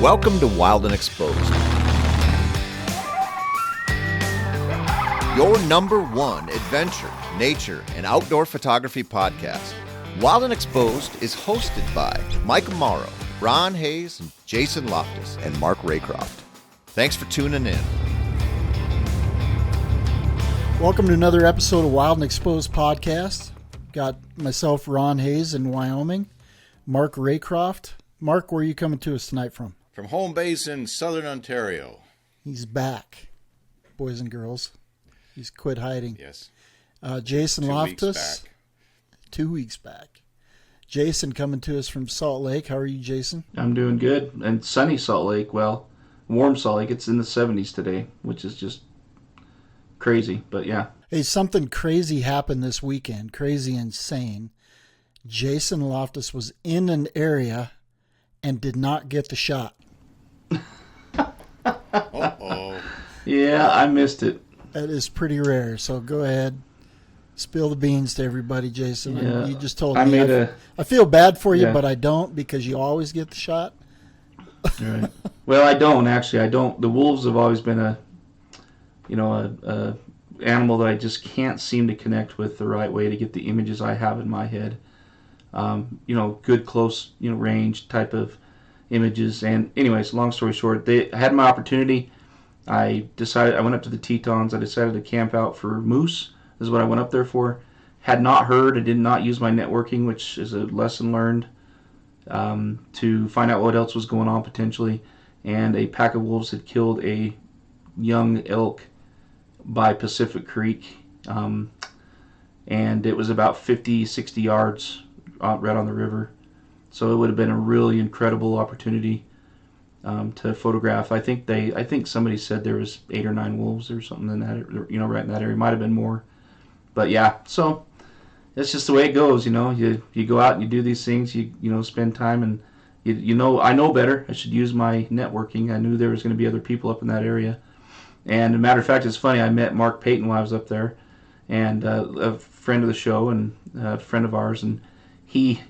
Welcome to Wild and Exposed, your number one adventure, nature, and outdoor photography podcast. Wild and Exposed is hosted by Michael Mauro, Ron Hayes, Jason Loftus, and Mark Raycroft. Thanks for tuning in. Welcome to another episode of Wild and Exposed podcast. Got myself, Ron Hayes in Wyoming, Mark Raycroft. Mark, where are you coming to us tonight from? From home base in southern Ontario. He's back, boys and girls. He's quit hiding. Yes. Jason 2 Loftus. weeks back. 2 weeks back. Jason coming to us from Salt Lake. How are you, Jason? I'm doing good. And sunny Salt Lake, well, warm Salt Lake. It's in the 70s today, which is just crazy, but yeah. Hey, something crazy happened this weekend. Crazy, insane. Jason Loftus was in an area and did not get the shot. Uh-oh. Yeah, I missed it. That is pretty rare. So go ahead, spill the beans to everybody, Jason. Yeah. You just told I me. I feel bad for you, Yeah. but I don't, because you always get the shot. Right. Well, I don't actually. I don't. The wolves have always been a animal that I just can't seem to connect with the right way to get the images I have in my head. Good close, range type of images. And anyways, long story short, I had my opportunity. I went up to the Tetons. I decided to camp out for moose. This is what I went up there for. Had not heard. I did not use my networking, which is a lesson learned, to find out what else was going on potentially. And a pack of wolves had killed a young elk by Pacific Creek. And it was about 50, 60 yards right on the river. So it would have been a really incredible opportunity to photograph. I think somebody said there was 8 or 9 wolves or something in that, right in that area. Might have been more, but yeah. So it's just the way it goes. You go out and you do these things. You spend time, and I know better. I should use my networking. I knew there was going to be other people up in that area. And as a matter of fact, it's funny. I met Mark Payton while I was up there, and a friend of the show and a friend of ours, and he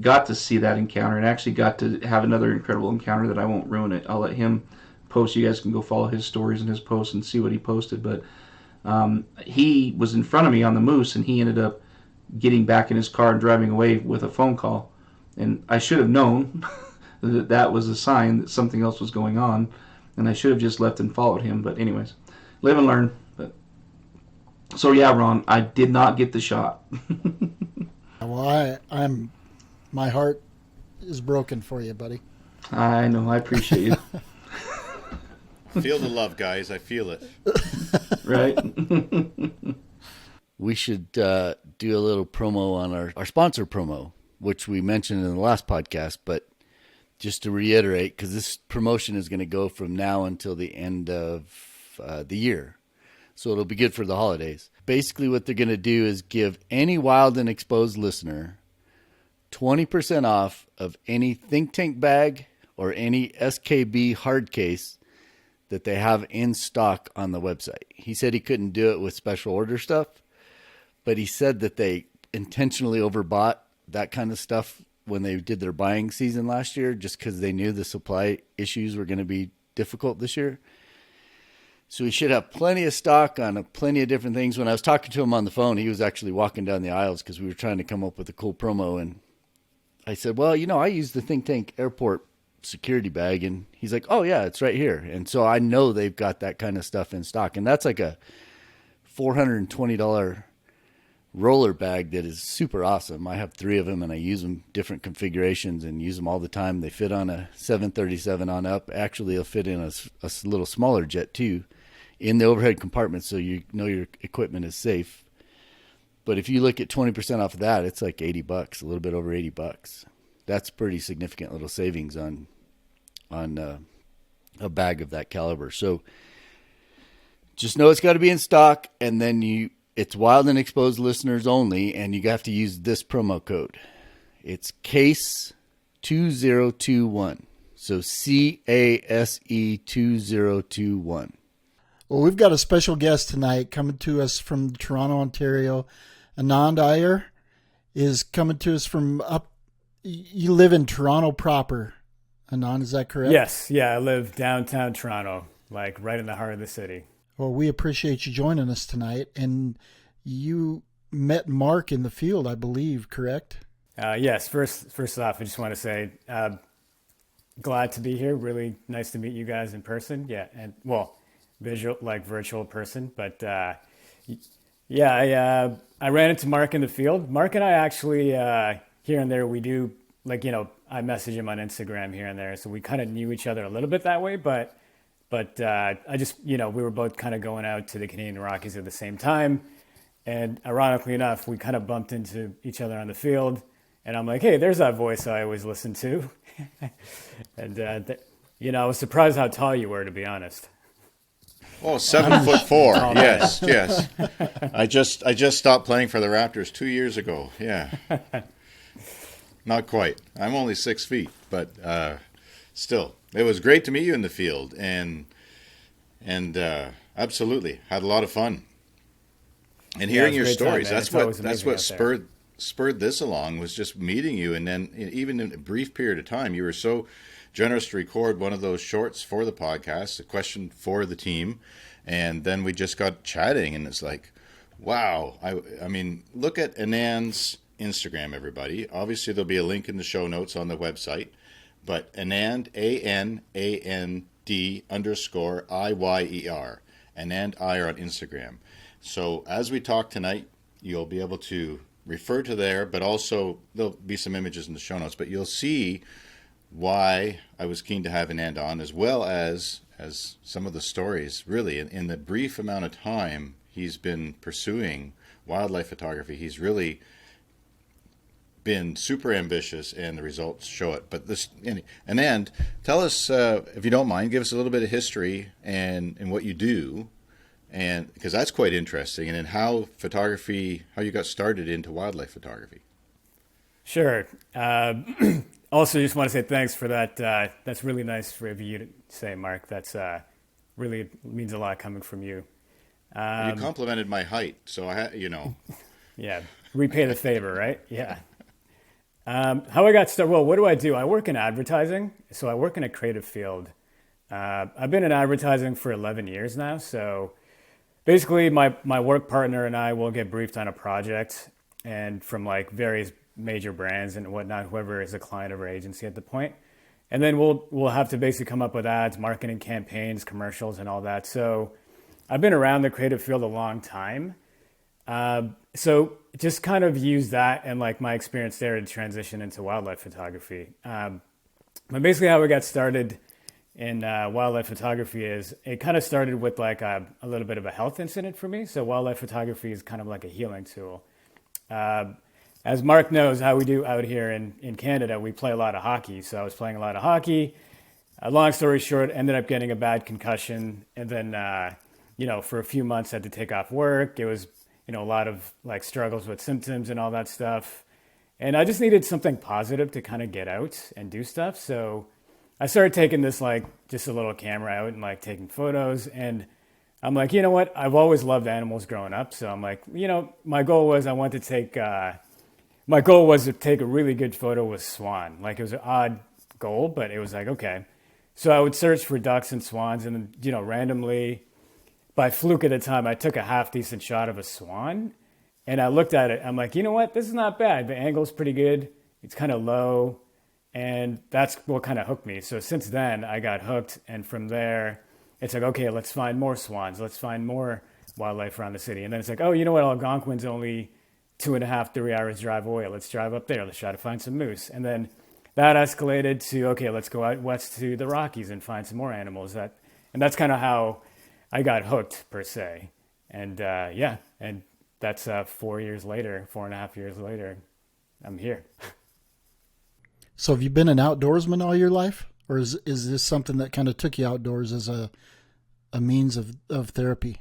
got to see that encounter and actually got to have another incredible encounter that I won't ruin it. I'll let him post. You guys can go follow his stories and his posts and see what he posted. But he was in front of me on the moose, and he ended up getting back in his car and driving away with a phone call. And I should have known that was a sign that something else was going on, and I should have just left and followed him. But anyways, live and learn. But so yeah, Ron, I did not get the shot. Well, my heart is broken for you, buddy. I know. I appreciate you. Feel the love, guys. I feel it. Right? We should do a little promo on our sponsor promo, which we mentioned in the last podcast, but just to reiterate, because this promotion is going to go from now until the end of the year. So it'll be good for the holidays. Basically what they're going to do is give any Wild and Exposed listener 20% off of any think tank bag or any SKB hard case that they have in stock on the website. He said he couldn't do it with special order stuff, but he said that they intentionally overbought that kind of stuff when they did their buying season last year, just because they knew the supply issues were going to be difficult this year. So we should have plenty of stock on plenty of different things. When I was talking to him on the phone, he was actually walking down the aisles because we were trying to come up with a cool promo. And I said, well, I use the Think Tank Airport security bag. And he's like, oh, yeah, it's right here. And so I know they've got that kind of stuff in stock. And that's like a $420 roller bag that is super awesome. I have 3 of them, and I use them different configurations and use them all the time. They fit on a 737 on up. Actually, they'll fit in a little smaller jet, too, in the overhead compartment, so you know your equipment is safe. But if you look at 20% off of that, it's like $80, a little bit over $80. That's pretty significant little savings on a bag of that caliber. So just know it's got to be in stock, and then it's Wild and Exposed listeners only, and you have to use this promo code. It's CASE 2021. So CASE 2021. Well, we've got a special guest tonight coming to us from Toronto, Ontario. Anand Iyer is coming to us from up. You live in Toronto proper, Anand, is that correct? Yes, yeah, I live downtown Toronto, like right in the heart of the city. Well, we appreciate you joining us tonight. And you met Mark in the field, I believe, correct? Yes, first off, I just want to say, glad to be here. Really nice to meet you guys in person. Yeah, and well, virtual person, but yeah, I ran into Mark in the field. Mark and I actually here and there we do I message him on Instagram here and there, so we kind of knew each other a little bit that way. But I just we were both kind of going out to the Canadian Rockies at the same time, and ironically enough, we kind of bumped into each other on the field. And I'm like, hey, there's that voice I always listen to. And, I was surprised how tall you were, to be honest. Oh, 7'4". Yes. I just stopped playing for the Raptors 2 years ago. Yeah. Not quite. I'm only 6 feet, but still, it was great to meet you in the field, and absolutely had a lot of fun. And hearing your stories, that's what spurred this along, was just meeting you, and then even in a brief period of time, you were so generous to record one of those shorts for the podcast, a question for the team, and then we just got chatting, and it's like, wow. I mean, look at Anand's Instagram, everybody. Obviously, there'll be a link in the show notes on the website, but Anand, ANAND_IYER, Anand Iyer on Instagram. So as we talk tonight, you'll be able to refer to there, but also there'll be some images in the show notes, but you'll see why I was keen to have Anand on, as well as some of the stories. Really, in the brief amount of time he's been pursuing wildlife photography, he's really been super ambitious, and the results show it. But Anand, tell us, if you don't mind, give us a little bit of history and what you do, and because that's quite interesting, and then how you got started into wildlife photography. Sure. Also, just want to say thanks for that. That's really nice for you to say, Mark. That's really means a lot coming from you. You complimented my height, so Yeah, repay the favor, right? Yeah. How I got started? Well, what do? I work in advertising, so I work in a creative field. I've been in advertising for 11 years now, so basically my work partner and I will get briefed on a project, and from like various major brands and whatnot, whoever is a client of our agency at the point. And then we'll have to basically come up with ads, marketing campaigns, commercials, and all that. So I've been around the creative field a long time. So just kind of use that and like my experience there to transition into wildlife photography. But basically how we got started in wildlife photography is it kind of started with like a little bit of a health incident for me. So wildlife photography is kind of like a healing tool. As Mark knows how we do out here in Canada, we play a lot of hockey. So I was playing a lot of hockey. Long story short, ended up getting a bad concussion. And then, for a few months had to take off work. It was, a lot of like struggles with symptoms and all that stuff. And I just needed something positive to kind of get out and do stuff. So I started taking this, like just a little camera out and like taking photos. And I'm like, you know what? I've always loved animals growing up. So I'm like, my goal was to take a really good photo with swan. Like it was an odd goal, but it was like, okay. So I would search for ducks and swans, and then, randomly, by fluke at the time, I took a half decent shot of a swan, and I looked at it. I'm like, you know what? This is not bad. The angle's pretty good. It's kind of low, and that's what kind of hooked me. So since then, I got hooked, and from there, it's like, okay, let's find more swans. Let's find more wildlife around the city. And then it's like, oh, you know what? Algonquin's only 2.5, 3 hours drive away. Let's drive up there. Let's try to find some moose. And then that escalated to, okay, let's go out west to the Rockies and find some more animals. And that's kind of how I got hooked, per se. And and that's 4.5 years later, I'm here. So have you been an outdoorsman all your life? Or is this something that kind of took you outdoors as a means of therapy?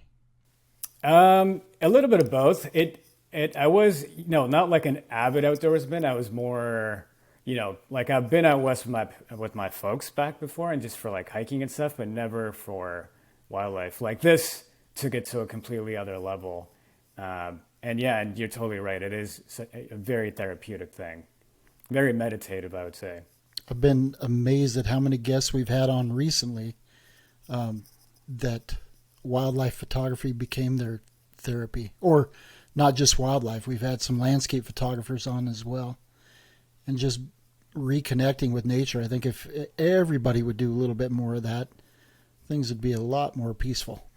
A little bit of both. I was, not like an avid outdoorsman. I was more, like I've been out west with my folks back before, and just for like hiking and stuff, but never for wildlife. Like this took it to a completely other level. And you're totally right. It is a very therapeutic thing, very meditative, I would say. I've been amazed at how many guests we've had on recently that wildlife photography became their therapy. Or not just wildlife. We've had some landscape photographers on as well. And just reconnecting with nature. I think if everybody would do a little bit more of that, things would be a lot more peaceful.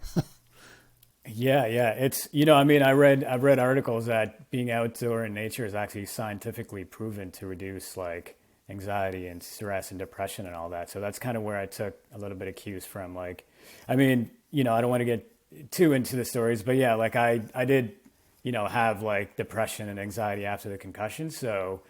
Yeah, it's I've read articles that being outdoor in nature is actually scientifically proven to reduce like anxiety and stress and depression and all that. So that's kind of where I took a little bit of cues from. Like, I don't want to get too into the stories, but yeah, like I did, have like depression and anxiety after the concussion. So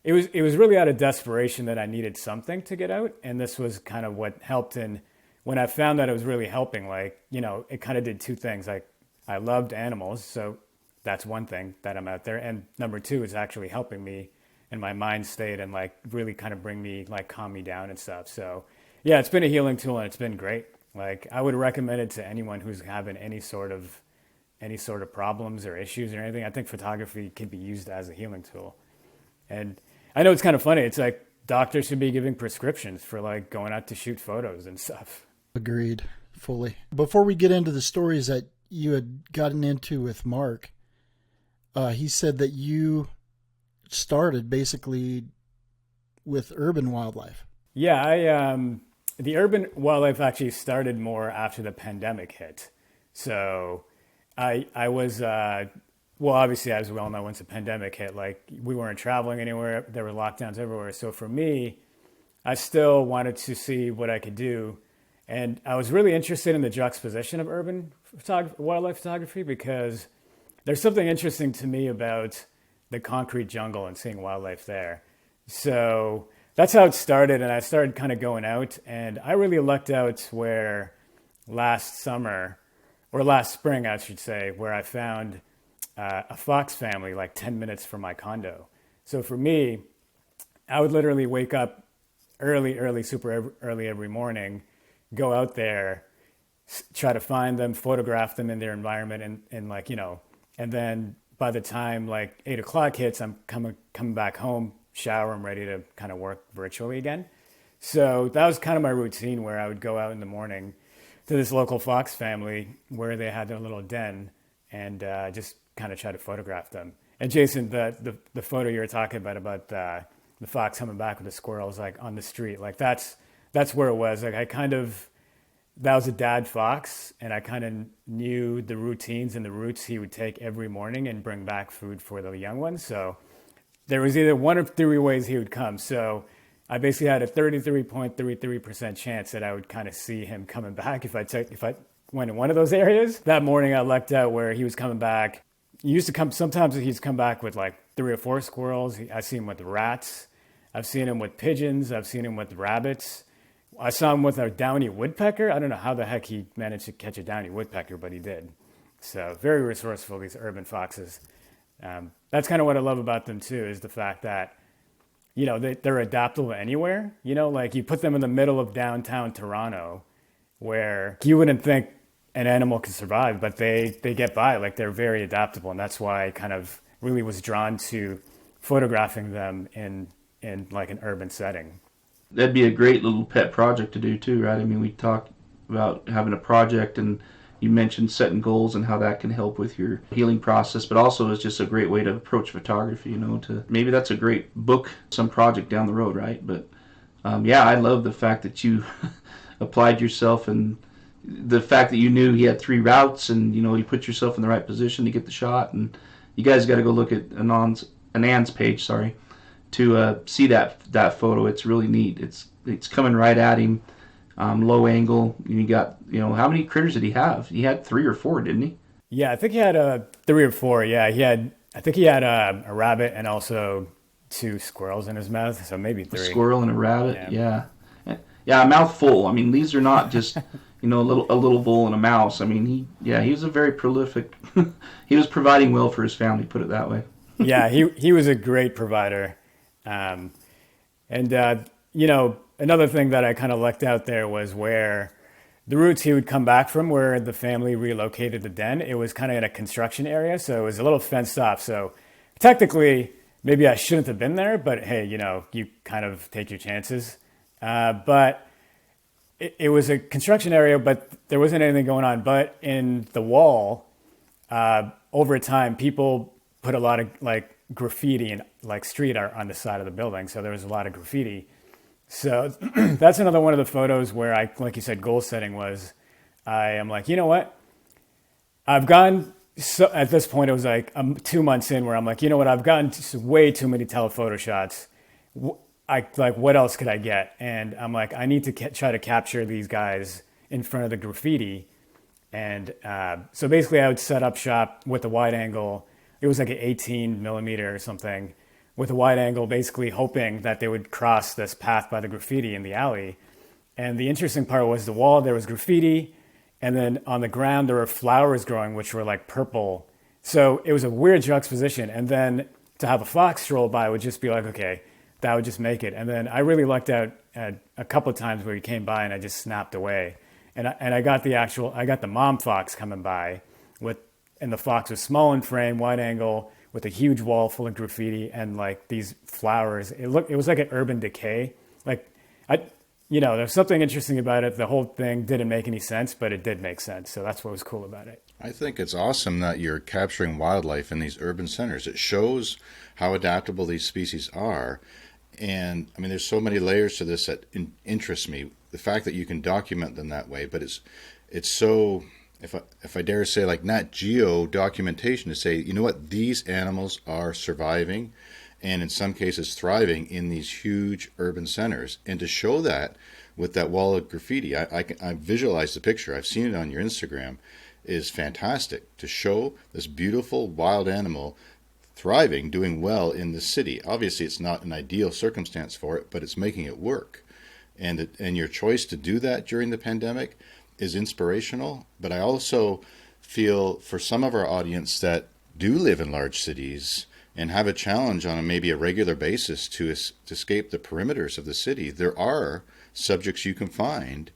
it was really out of desperation that I needed something to get out, and this was kind of what helped. And when I found that it was really helping, like, it kind of did two things. Like, I loved animals, so that's one thing that I'm out there. And number two is actually helping me in my mind state and like really kind of bring me, like, calm me down and stuff. So yeah, it's been a healing tool and it's been great. Like, I would recommend it to anyone who's having any sort of problems or issues or anything. I think photography can be used as a healing tool. And I know it's kind of funny. It's like doctors should be giving prescriptions for like going out to shoot photos and stuff. Agreed, fully. Before we get into the stories that you had gotten into with Mark, he said that you started basically with urban wildlife. Yeah, the urban wildlife actually started more after the pandemic hit. So I was, obviously, as we all know, once the pandemic hit, like, we weren't traveling anywhere. There were lockdowns everywhere. So for me, I still wanted to see what I could do. And I was really interested in the juxtaposition of urban wildlife photography, because there's something interesting to me about the concrete jungle and seeing wildlife there. So that's how it started. And I started kind of going out, and I really lucked out where last spring, I should say, where I found a fox family like 10 minutes from my condo. So for me, I would literally wake up super early every morning, go out there, try to find them, photograph them in their environment, and like, and then by the time like 8 o'clock hits, I'm coming back home, shower, I'm ready to kind of work virtually again. So that was kind of my routine, where I would go out in the morning to this local fox family where they had their little den, and just kind of try to photograph them. And Jason, the photo you were talking about the fox coming back with the squirrels like on the street, like that's where it was. Like, that was a dad fox, and I kind of knew the routines and the routes he would take every morning and bring back food for the young ones. So there was either one of three ways he would come. So I basically had a 33.33% chance that I would kind of see him coming back if I went in one of those areas. That morning I lucked out where he was coming back. He used to come, sometimes he's come back with like 3 or 4 squirrels. I've seen him with rats. I've seen him with pigeons. I've seen him with rabbits. I saw him with a downy woodpecker. I don't know how the heck he managed to catch a downy woodpecker, but he did. So very resourceful, these urban foxes. That's kind of what I love about them too, is the fact that, they're adaptable anywhere. Like, you put them in the middle of downtown Toronto, where you wouldn't think an animal could survive, but they get by. Like, they're very adaptable. And that's why I kind of really was drawn to photographing them in like an urban setting. That'd be a great little pet project to do too, right? I mean, we talked about having a project, and you mentioned setting goals and how that can help with your healing process, but also it's just a great way to approach photography, to maybe that's a great book, some project down the road, right? But I love the fact that you applied yourself, and the fact that you knew he had 3 routes, and you put yourself in the right position to get the shot. And you guys got to go look at Anand's page, to see that photo. It's really neat. It's coming right at him, low angle. You got, how many critters did he have? He had 3 or 4, didn't he? Yeah, I think he had 3 or 4. Yeah, I think he had a rabbit and also 2 squirrels in his mouth, so maybe 3. A squirrel and a rabbit. Yeah, a mouthful. I mean, these are not just a little bull and a mouse. I mean, he was a very prolific. He was providing well for his family, put it that way. Yeah, he was a great provider. Another thing that I kind of lucked out there was where the routes he would come back from, where the family relocated the den. It was kind of in a construction area, so it was a little fenced off. So technically, maybe I shouldn't have been there, but hey, you kind of take your chances. But it was a construction area, but there wasn't anything going on. But in the wall, over time, people put a lot of like graffiti and like street art on the side of the building. So there was a lot of graffiti. So that's another one of the photos where I, like you said, goal setting was, I am like, you know what? I've gone, so at this point, it was like 2 months in where I'm like, you know what? I've gotten way too many telephoto shots. What else could I get? And I'm like, I need to try to capture these guys in front of the graffiti. And so basically I would set up shop with a wide angle. It was like an 18 millimeter or something with a wide angle, basically hoping that they would cross this path by the graffiti in the alley. And the interesting part was the wall, there was graffiti. And then on the ground, there were flowers growing, which were like purple. So it was a weird juxtaposition. And then to have a fox stroll by would just be like, okay, that would just make it. And then I really lucked out a couple of times where he came by and I just snapped away. And I got the mom fox coming by and the fox was small in frame, wide angle, with a huge wall full of graffiti and like these flowers. It was like an urban decay. Like there's something interesting about it. The whole thing didn't make any sense, but it did make sense. So that's what was cool about it. I think it's awesome that you're capturing wildlife in these urban centers. It shows how adaptable these species are. And I mean, there's so many layers to this that interest me. The fact that you can document them that way, but it's so, if I dare say, like Nat Geo documentation, to say, you know what, these animals are surviving and in some cases thriving in these huge urban centers. And to show that with that wall of graffiti, I visualize the picture. I've seen it on your Instagram. Is fantastic to show this beautiful wild animal thriving, doing well in the city. Obviously, it's not an ideal circumstance for it, but it's making it work. And your choice to do that during the pandemic is inspirational. But I also feel for some of our audience that do live in large cities and have a challenge on maybe a regular basis to escape the perimeters of the city, there are subjects you can find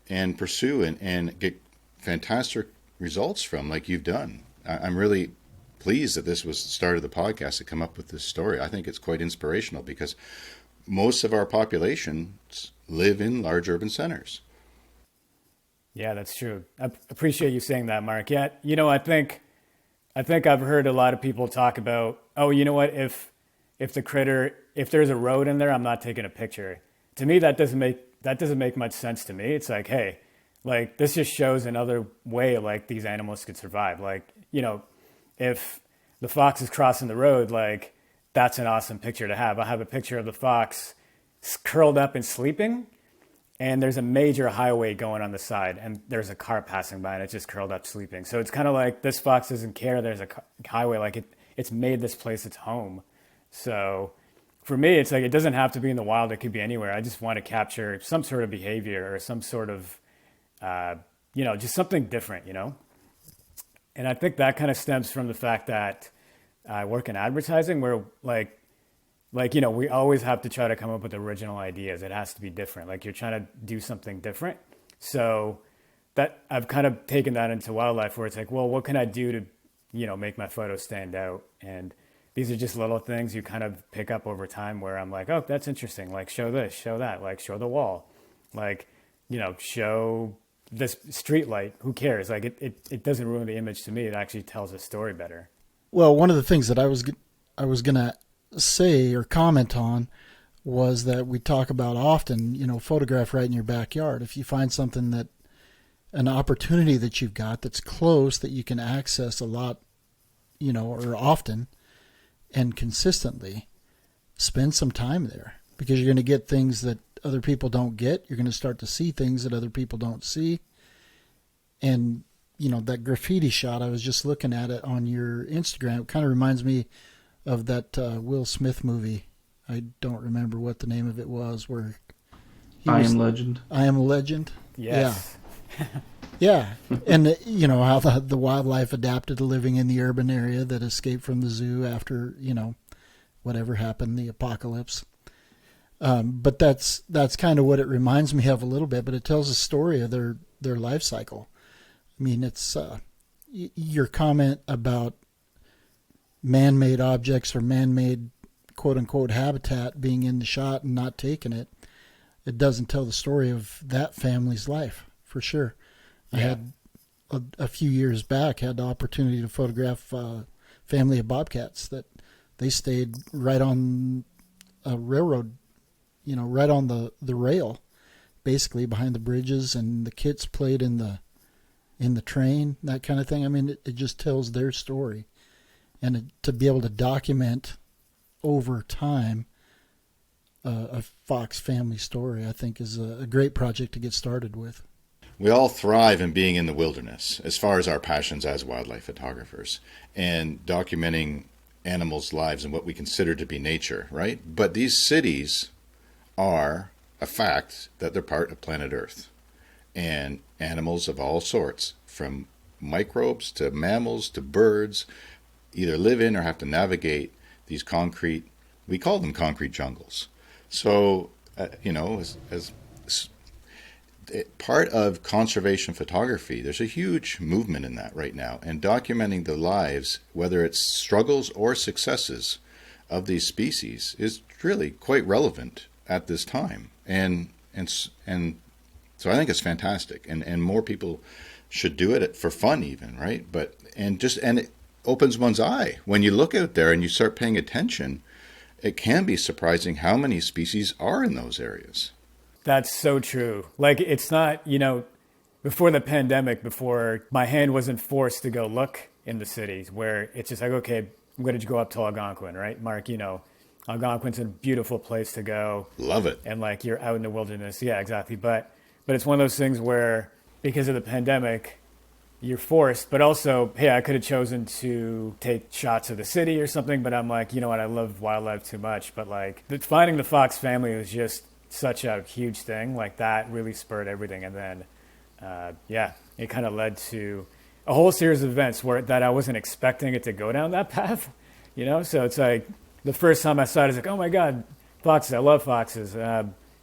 and pursue and get fantastic results from, like you've done. I'm really pleased that this was the start of the podcast to come up with this story. I think it's quite inspirational because most of our populations live in large urban centers. Yeah, that's true. I appreciate you saying that, Mark. Yeah, I think I've heard a lot of people talk about, oh, you know what, if there's a road in there, I'm not taking a picture. To me, that doesn't make much sense to me. It's like, hey, like this just shows another way like these animals could survive. Like, if the fox is crossing the road, like that's an awesome picture to have. I have a picture of the fox curled up and sleeping, and there's a major highway going on the side, and there's a car passing by, and it's just curled up sleeping. So it's kind of like this fox doesn't care. There's a highway, like it's made this place its home. So for me, it's like it doesn't have to be in the wild. It could be anywhere. I just want to capture some sort of behavior or some sort of just something different, And I think that kind of stems from the fact that I work in advertising where we always have to try to come up with original ideas. It has to be different. Like you're trying to do something different. So that I've kind of taken that into wildlife where it's like, well, what can I do to, make my photos stand out? And these are just little things you kind of pick up over time where I'm like, oh, that's interesting. Like show this, show that, like show the wall, like, show this street light. Who cares? Like it doesn't ruin the image to me. It actually tells a story better. Well, one of the things that I was going to say or comment on was that we talk about often, photograph right in your backyard. If you find something an opportunity that you've got that's close that you can access a lot, or often and consistently, spend some time there because you're going to get things that other people don't get. You're going to start to see things that other people don't see. And, that graffiti shot, I was just looking at it on your Instagram. It kind of reminds me of that Will Smith movie. I don't remember what the name of it was. Where Am Legend. I Am Legend. Yes. Yeah. And, how the wildlife adapted to living in the urban area that escaped from the zoo after, whatever happened, the apocalypse. But that's kind of what it reminds me of a little bit, but it tells a story of their life cycle. I mean, it's your comment about man-made objects or man-made quote unquote habitat being in the shot and not taking it, it doesn't tell the story of that family's life for sure. I had a few years back had the opportunity to photograph a family of bobcats that they stayed right on a railroad, right on the rail, basically behind the bridges, and the kids played in the train, that kind of thing. I mean, it just tells their story, and to be able to document over time a fox family story, I think is a great project to get started with. We all thrive in being in the wilderness as far as our passions as wildlife photographers and documenting animals' lives and what we consider to be nature, right? But these cities are a fact that they're part of planet Earth. And animals of all sorts, from microbes to mammals to birds, either live in or have to navigate these concrete, we call them concrete jungles. So, as part of conservation photography, there's a huge movement in that right now, and documenting the lives, whether it's struggles or successes of these species, is really quite relevant at this time. And so I think it's fantastic, and more people should do it for fun even, right? And it opens one's eye. When you look out there and you start paying attention, it can be surprising how many species are in those areas. That's so true. Like, it's not, before the pandemic, before my hand wasn't forced to go look in the cities, where it's just like, okay, I'm going to go up to Algonquin, right? Mark, Algonquin's a beautiful place to go. Love it. And like, you're out in the wilderness. Yeah, exactly. But it's one of those things where, because of the pandemic, you're forced, but also, hey, I could have chosen to take shots of the city or something, but I'm like, you know what, I love wildlife too much. But like, finding the fox family was just such a huge thing. Like, that really spurred everything. And then, it kind of led to a whole series of events that I wasn't expecting it to go down that path, So it's like, the first time I saw it, it's like, oh my God, foxes, I love foxes.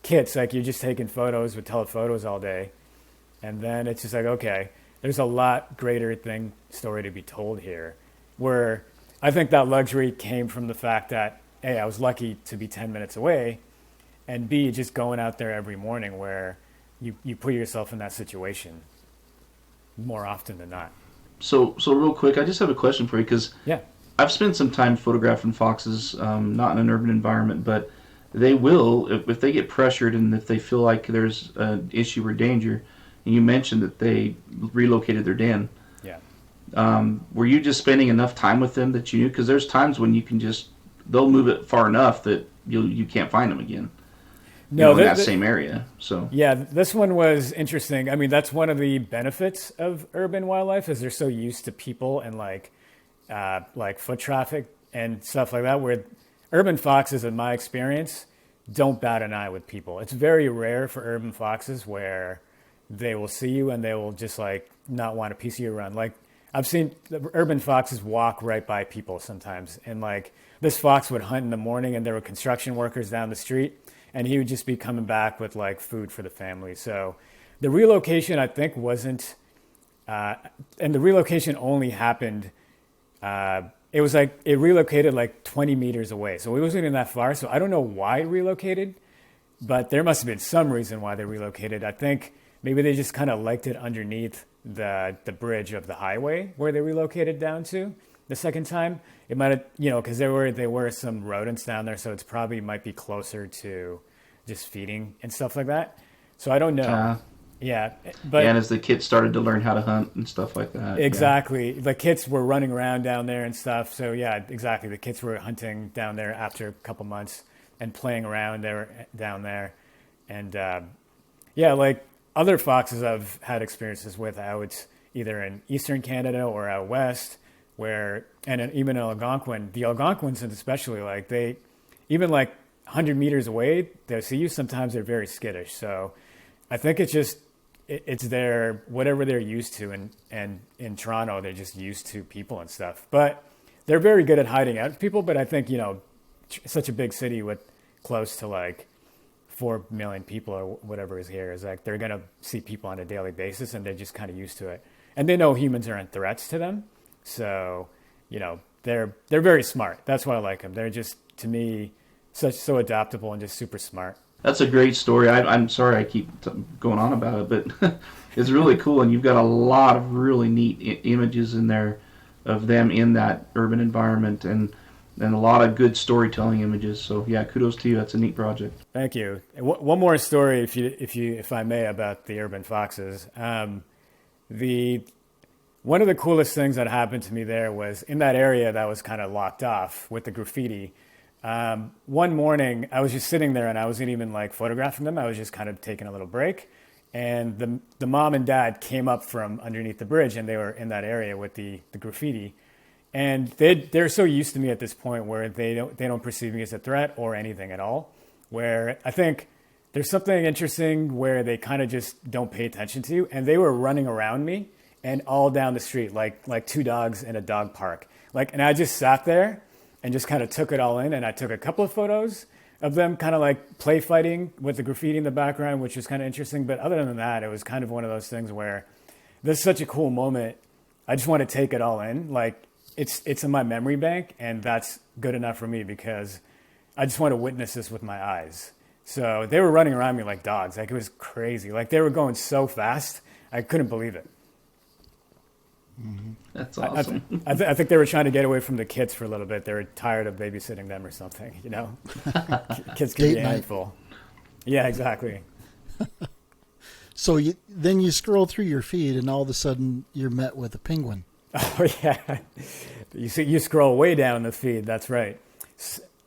Kits, like, you're just taking photos with telephotos all day. And then it's just like, okay, there's a lot greater story to be told here, where I think that luxury came from the fact that, A, I was lucky to be 10 minutes away, and B, just going out there every morning where you put yourself in that situation more often than not. So real quick, I just have a question for you, because Yeah. I've spent some time photographing foxes, not in an urban environment, but they will, if they get pressured and if they feel like there's an issue or danger. And you mentioned that they relocated their den. Yeah. Were you just spending enough time with them that you knew? Because there's times when they'll move it far enough that you can't find them again. No, in that same area. So yeah, this one was interesting. I mean, that's one of the benefits of urban wildlife, is they're so used to people and like foot traffic and stuff like that, where urban foxes, in my experience, don't bat an eye with people. It's very rare for urban foxes where they will see you and they will just like not want a piece of your run. Like, I've seen the urban foxes walk right by people sometimes. And like, this fox would hunt in the morning and there were construction workers down the street, and he would just be coming back with like food for the family. So the relocation, I think, wasn't, and the relocation only happened, it was like, it relocated like 20 meters away. So it wasn't even that far. So I don't know why it relocated, but there must have been some reason why they relocated. I think maybe they just kind of liked it underneath the bridge of the highway where they relocated down to the second time. It might have, because there were some rodents down there, so it's probably might be closer to just feeding and stuff like that. So I don't know. But and as the kids started to learn how to hunt and stuff like that. Exactly. The kids were running around down there and stuff. So yeah, exactly. The kids were hunting down there after a couple months and playing around down there. And like, other foxes I've had experiences with out either in eastern Canada or out west, even in Algonquin, the Algonquins especially, like, they, even like 100 meters away, they'll see you. Sometimes they're very skittish. So I think it's their, whatever they're used to. And in Toronto, they're just used to people and stuff. But they're very good at hiding out people. But I think, such a big city with close to like 4 million people or whatever is here, is like, they're going to see people on a daily basis, and they're just kind of used to it. And they know humans aren't threats to them. So, they're very smart. That's why I like them. They're just to me so adaptable and just super smart. That's a great story. I'm sorry I keep going on about it, but it's really cool, and you've got a lot of really neat images in there of them in that urban environment, and a lot of good storytelling images. So yeah, kudos to you. That's a neat project. Thank you. And one more story, if I may, about the urban foxes. One of the coolest things that happened to me there was in that area that was kind of locked off with the graffiti. One morning, I was just sitting there and I wasn't even like photographing them. I was just kind of taking a little break. And the mom and dad came up from underneath the bridge, and they were in that area with the graffiti. And they're so used to me at this point where they don't perceive me as a threat or anything at all. Where I think there's something interesting where they kind of just don't pay attention to. And they were running around me and all down the street like two dogs in a dog park. And I just sat there and just kind of took it all in. And I took a couple of photos of them kind of like play fighting with the graffiti in the background, which was kind of interesting. But other than that, it was kind of one of those things where this is such a cool moment. I just want to take it all in. It's in my memory bank, and that's good enough for me because I just want to witness this with my eyes. So they were running around me like dogs. It was crazy. They were going so fast. I couldn't believe it. Mm-hmm. That's awesome. I think they were trying to get away from the kids for a little bit. They were tired of babysitting them or something, Kids can be a handful. Yeah, exactly. So then you scroll through your feed, and all of a sudden you're met with a penguin. Oh, yeah. You scroll way down the feed. That's right.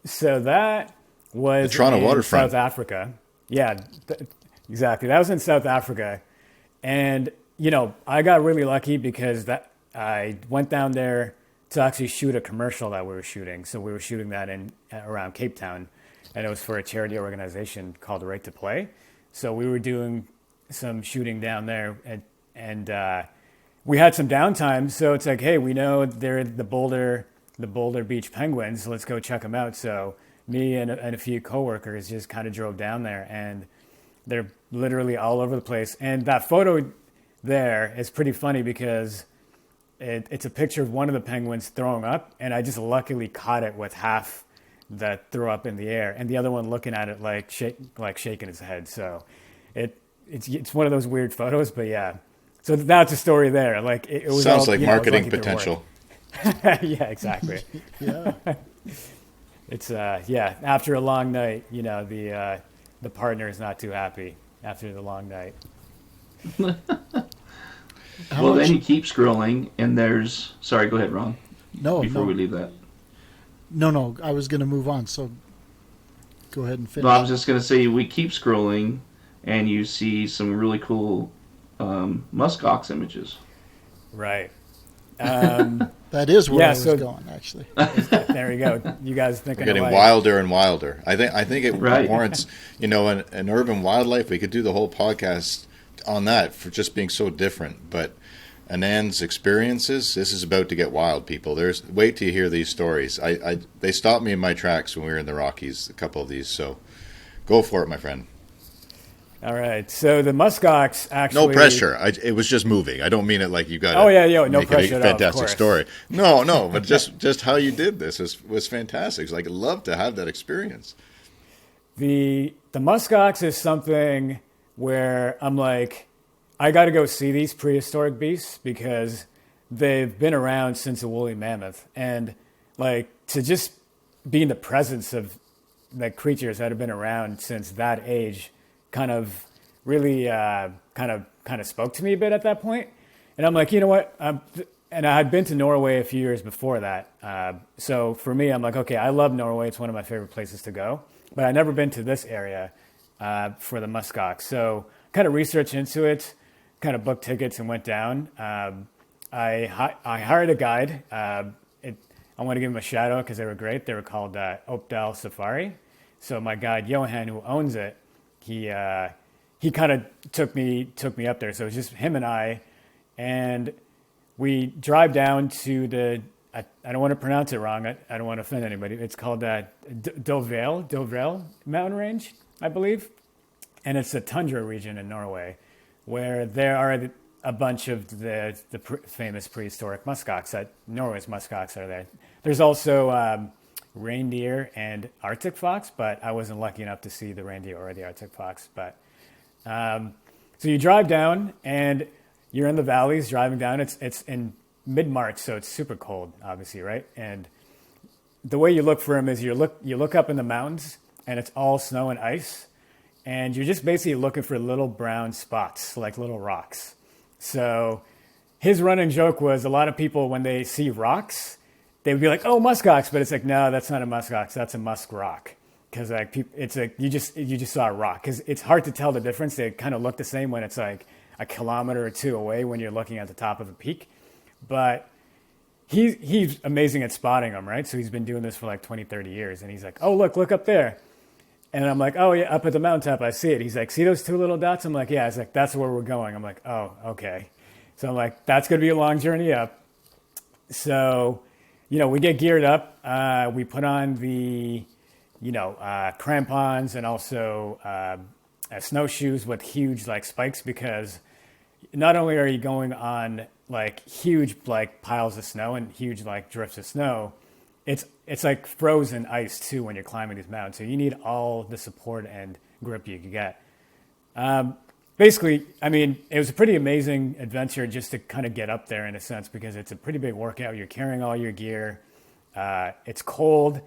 So that was the Toronto in waterfront. South Africa. Yeah, exactly. That was in South Africa. And, I got really lucky because I went down there to actually shoot a commercial that we were shooting. So we were shooting that around Cape Town, and it was for a charity organization called Right to Play. So we were doing some shooting down there, and we had some downtime. So it's like, hey, we know they're the Boulder Beach Penguins. So let's go check them out. So me and a few coworkers just kind of drove down there, and they're literally all over the place. And that photo there is pretty funny because it's a picture of one of the penguins throwing up, and I just luckily caught it with half that throw up in the air, and the other one looking at it like shaking his head. So it's one of those weird photos, but yeah. So that's a story there. It was sounds all, like marketing potential. Yeah, exactly. Yeah. It's after a long night, the partner is not too happy after the long night. Then you keep scrolling, and there's... Sorry, go ahead, Ron. Before we leave that. No, I was going to move on, so go ahead and finish. No, I was just going to say, we keep scrolling, and you see some really cool muskox images. Right. That is where I was going, actually. There you go. You guys thinking We're getting alike. wilder and wilder. I think it Right. warrants, an urban wildlife. We could do the whole podcast on that for just being so different. But Anand's experiences, this is about to get wild, people. Wait till you hear these stories. They stopped me in my tracks when we were in the Rockies, a couple of these. So go for it, my friend. All right. So the muskox actually... No pressure. It was just moving. I don't mean it like you got. Oh yeah, no make pressure it a at all, of fantastic course. story. No, but just how you did this was fantastic. It's I'd love to have that experience. The muskox is something where I'm like, I got to go see these prehistoric beasts because they've been around since the woolly mammoth, and to just be in the presence of creatures that have been around since that age kind of really kind of spoke to me a bit at that point. And I'm like, you know what? And I had been to Norway a few years before that. So for me, I'm like, okay, I love Norway. It's one of my favorite places to go. But I'd never been to this area for the muskox. So kind of researched into it, kind of booked tickets and went down. I hired a guide. I want to give them a shout out because they were great. They were called Opdal Safari. So my guide, Johan, who owns it, he kind of took me up there. So it was just him and I, and we drive down to I don't want to pronounce it wrong. I don't want to offend anybody. It's called Dovreal mountain range, I believe. And it's a tundra region in Norway where there are a bunch of the famous prehistoric muskox. Norway's muskox are there. There's also reindeer and Arctic fox, but I wasn't lucky enough to see the reindeer or the Arctic fox. But so you drive down and you're in the valleys driving down. It's in mid-March, so it's super cold, obviously, right? And the way you look for them is you look up in the mountains and it's all snow and ice, and you're just basically looking for little brown spots, like little rocks. So his running joke was a lot of people, when they see rocks, they would be like, "Oh, muskox," but it's like, no, that's not a muskox, that's a musk rock. Because like it's like you just saw a rock. Because it's hard to tell the difference. They kind of look the same when it's like a kilometer or two away when you're looking at the top of a peak. But he's amazing at spotting them, right? So he's been doing this for like 20, 30 years. And he's like, "Oh, look up there." And I'm like, "Oh, yeah, up at the mountaintop, I see it." He's like, "See those two little dots?" I'm like, "Yeah." He's like, "That's where we're going." I'm like, "Oh, okay." So I'm like, "That's going to be a long journey up." So, we get geared up. We put on the, crampons and also snowshoes with huge like spikes, because not only are you going on like huge like piles of snow and huge like drifts of snow, it's like frozen ice too when you're climbing these mountains. So you need all the support and grip you can get. Basically, I mean, it was a pretty amazing adventure just to kind of get up there in a sense, because it's a pretty big workout. You're carrying all your gear. It's cold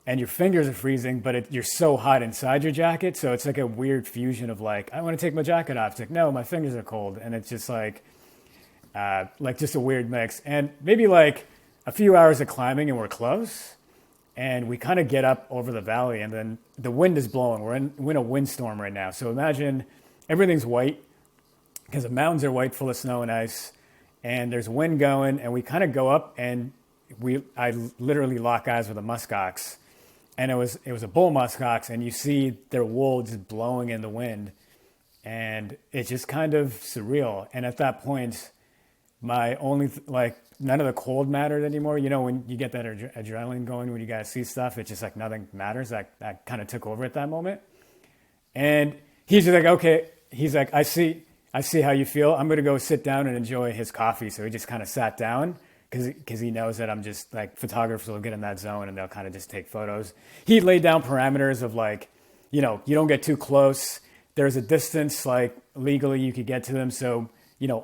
and your fingers are freezing, but you're so hot inside your jacket. So it's like a weird fusion of like, I want to take my jacket off. It's like, no, my fingers are cold. And it's just like just a weird mix. And maybe like a few hours of climbing and we're close, and we kind of get up over the valley, and then the wind is blowing. We're in a windstorm right now. So imagine everything's white because the mountains are white, full of snow and ice, and there's wind going, and we kind of go up, and I literally lock eyes with a muskox, and it was a bull muskox, and you see their wool just blowing in the wind, and it's just kind of surreal. And at that point, my only none of the cold mattered anymore. When you get that adrenaline going, when you guys see stuff, it's just like nothing matters. That kind of took over at that moment. And he's just like, okay. He's like, I see how you feel. I'm going to go sit down and enjoy his coffee. So he just kind of sat down because he knows that I'm just like, photographers will get in that zone and they'll kind of just take photos. He laid down parameters of like, you don't get too close. There's a distance, like legally you could get to them. So,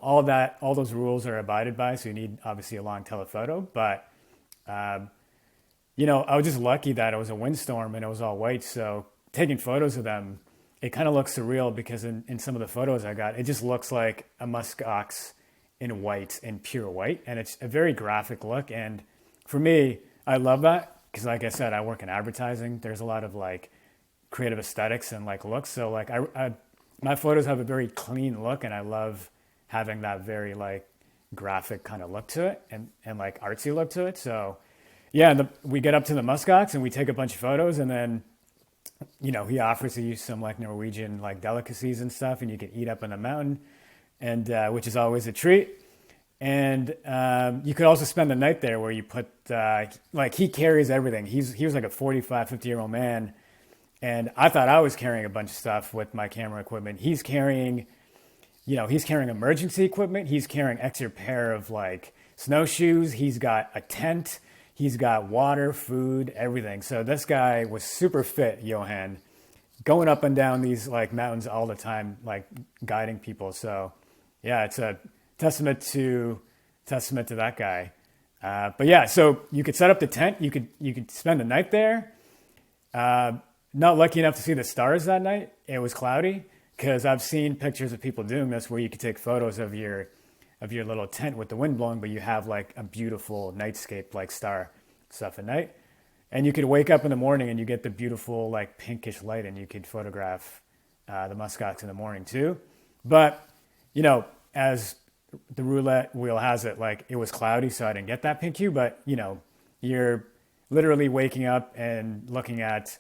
all those rules are abided by. So you need obviously a long telephoto. But, I was just lucky that it was a windstorm and it was all white. So taking photos of them, it kind of looks surreal, because in some of the photos I got, it just looks like a muskox in white, in pure white. And it's a very graphic look. And for me, I love that, because like I said, I work in advertising. There's a lot of like creative aesthetics and like looks. So like my photos have a very clean look, and I love having that very like graphic kind of look to it, and like artsy look to it. So yeah, we get up to the muskox and we take a bunch of photos, and then he offers to use some like Norwegian like delicacies and stuff, and you can eat up in the mountain, and which is always a treat. And you could also spend the night there, where you put like he carries everything. He was like a 45, 50-year-old man, and I thought I was carrying a bunch of stuff with my camera equipment. He's carrying emergency equipment. He's carrying extra pair of like snowshoes. He's got a tent. He's got water, food, everything. So this guy was super fit, Johan, going up and down these like mountains all the time, like guiding people. So yeah, it's a testament to that guy. But yeah, so you could set up the tent. You could spend the night there. Not lucky enough to see the stars that night. It was cloudy, because I've seen pictures of people doing this where you could take photos of your little tent with the wind blowing, but you have like a beautiful nightscape, like star stuff at night. And you could wake up in the morning and you get the beautiful like pinkish light, and you could photograph the muskox in the morning too. But, as the roulette wheel has it, like it was cloudy, so I didn't get that pink hue. But, you're literally waking up and looking at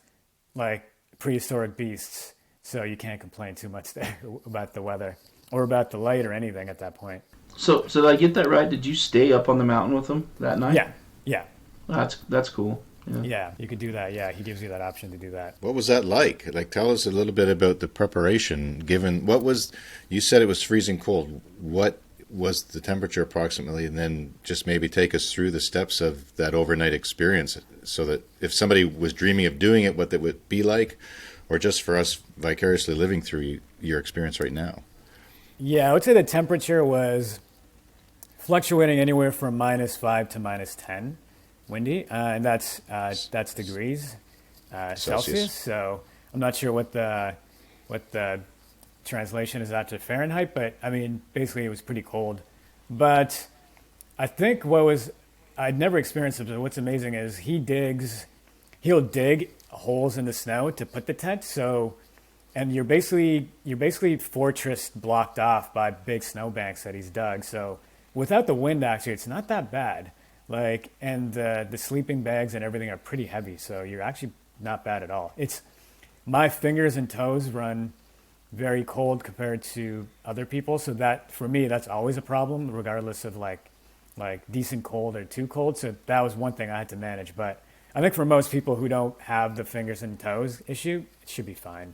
like prehistoric beasts. So you can't complain too much there about the weather or about the light or anything at that point. So did I get that right? Did you stay up on the mountain with them that night? Yeah. That's cool. Yeah, you could do that. Yeah, he gives you that option to do that. What was that like? Like, tell us a little bit about the preparation. You said it was freezing cold. What was the temperature approximately? And then just maybe take us through the steps of that overnight experience so that if somebody was dreaming of doing it, what that would be like, or just for us vicariously living through your experience right now. Yeah, I would say the temperature was fluctuating anywhere from -5 to -10 windy, and that's degrees Celsius. So I'm not sure what the translation is out to Fahrenheit, but I mean, basically it was pretty cold. But I think I'd never experienced it, but what's amazing is he'll dig holes in the snow to put the tent. So, and you're basically fortress blocked off by big snowbanks that he's dug. So without the wind, actually, it's not that bad. Like, and the sleeping bags and everything are pretty heavy. So you're actually not bad at all. It's my fingers and toes run very cold compared to other people. So that, for me, that's always a problem, regardless of like decent cold or too cold. So that was one thing I had to manage. But I think for most people who don't have the fingers and toes issue, it should be fine.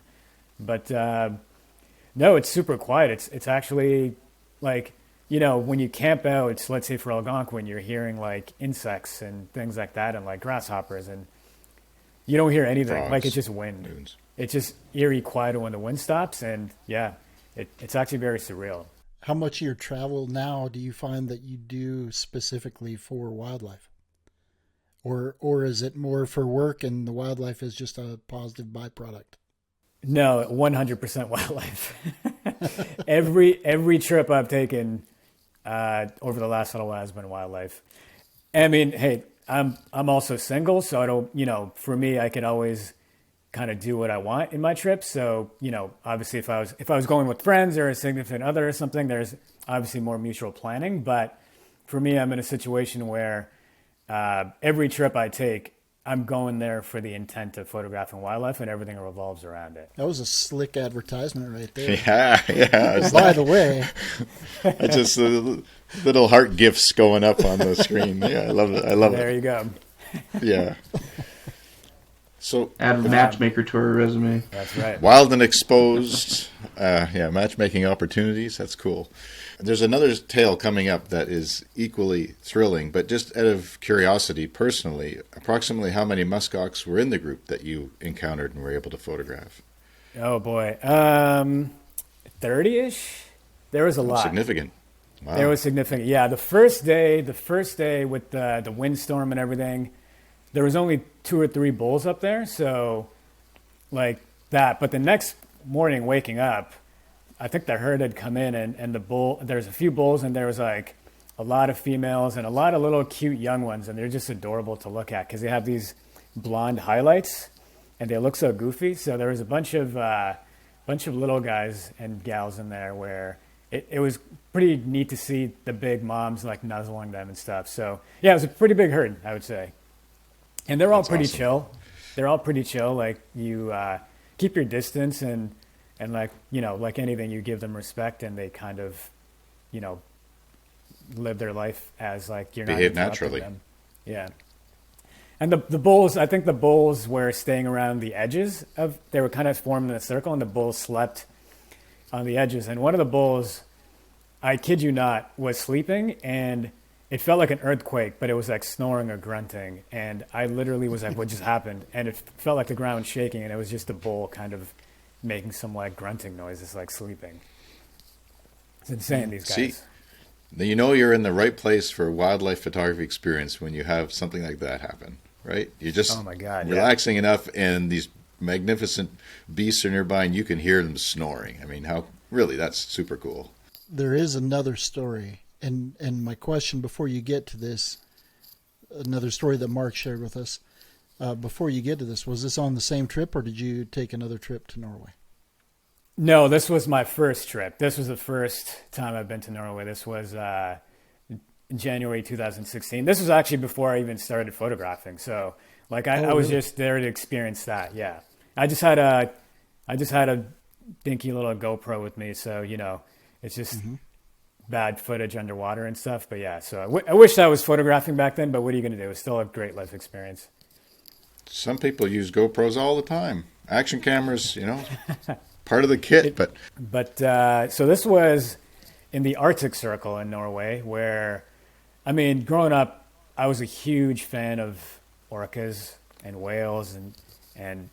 But no, it's super quiet. It's actually like, you know, when you camp out, it's, let's say for Algonquin, you're hearing like insects and things like that and like grasshoppers, and you don't hear anything. Frogs, like, it's just wind. moons. It's just eerie quiet when the wind stops. And yeah, it's actually very surreal. How much of your travel now do you find that you do specifically for wildlife? Or is it more for work and the wildlife is just a positive byproduct? No, 100% wildlife. Every trip I've taken over the last little while has been wildlife. I mean, hey, I'm also single, so I don't, you know, for me, I could always kind of do what I want in my trips. So, you know, obviously if I was going with friends or a significant other or something, there's obviously more mutual planning. But for me, I'm in a situation where every trip I take, I'm going there for the intent of photographing wildlife, and everything revolves around it. That was a slick advertisement right there. Yeah. By the way, I just little heart gifs going up on the screen. Yeah, I love it. There you go. Yeah. So Add a matchmaker to our resume. That's right. wild and exposed, matchmaking opportunities. That's cool. There's another tale coming up that is equally thrilling, but just out of curiosity, personally, approximately how many muskox were in the group that you encountered and were able to photograph? Oh boy, 30-ish. There was a lot. Significant. Wow. There was significant. Yeah, the first day with the windstorm and everything, there was only 2 or 3 bulls up there, so like that. But the next morning, waking up, I think the herd had come in, and there's a few bulls, and there was like a lot of females and a lot of little cute young ones, and they're just adorable to look at because they have these blonde highlights, and they look so goofy. So there was a bunch of little guys and gals in there where it was pretty neat to see the big moms like nuzzling them and stuff. So yeah, it was a pretty big herd, I would say. And they're all That's pretty awesome. chill. They're all pretty chill. Like, you keep your distance, and like, you know, like anything, you give them respect, and they kind of, you know, live their life as like you're not Behave interrupting naturally. them. Yeah. And the bulls, I think the bulls were staying around the edges they were kind of formed in a circle, and the bulls slept on the edges. And one of the bulls, I kid you not, was sleeping, and it felt like an earthquake, but it was like snoring or grunting. And I literally was like, what just happened? And it felt like the ground was shaking, and it was just the bull kind of making some like grunting noises, like sleeping. It's insane, these guys. See, you know you're in the right place for wildlife photography experience when you have something like that happen, right? You're just Oh my God, yeah. relaxing enough, and these magnificent beasts are nearby, and you can hear them snoring. I mean, that's super cool. there is another story, and my question before you get to this, another story that Mark shared with us. Before you get to this, was this on the same trip, or did you take another trip to Norway? No, this was my first trip. This was the first time I've been to Norway. This was January 2016. This was actually before I even started photographing. So, like, I was really? just there to experience that. Yeah, I just had a dinky little GoPro with me, so you know, it's just bad footage underwater and stuff. But yeah, so I wish I was photographing back then. But what are you going to do? It's still a great life experience. Some people use GoPros all the time. Action cameras, part of the kit. But But so this was in the Arctic Circle in Norway, where, I mean, growing up, I was a huge fan of orcas and whales and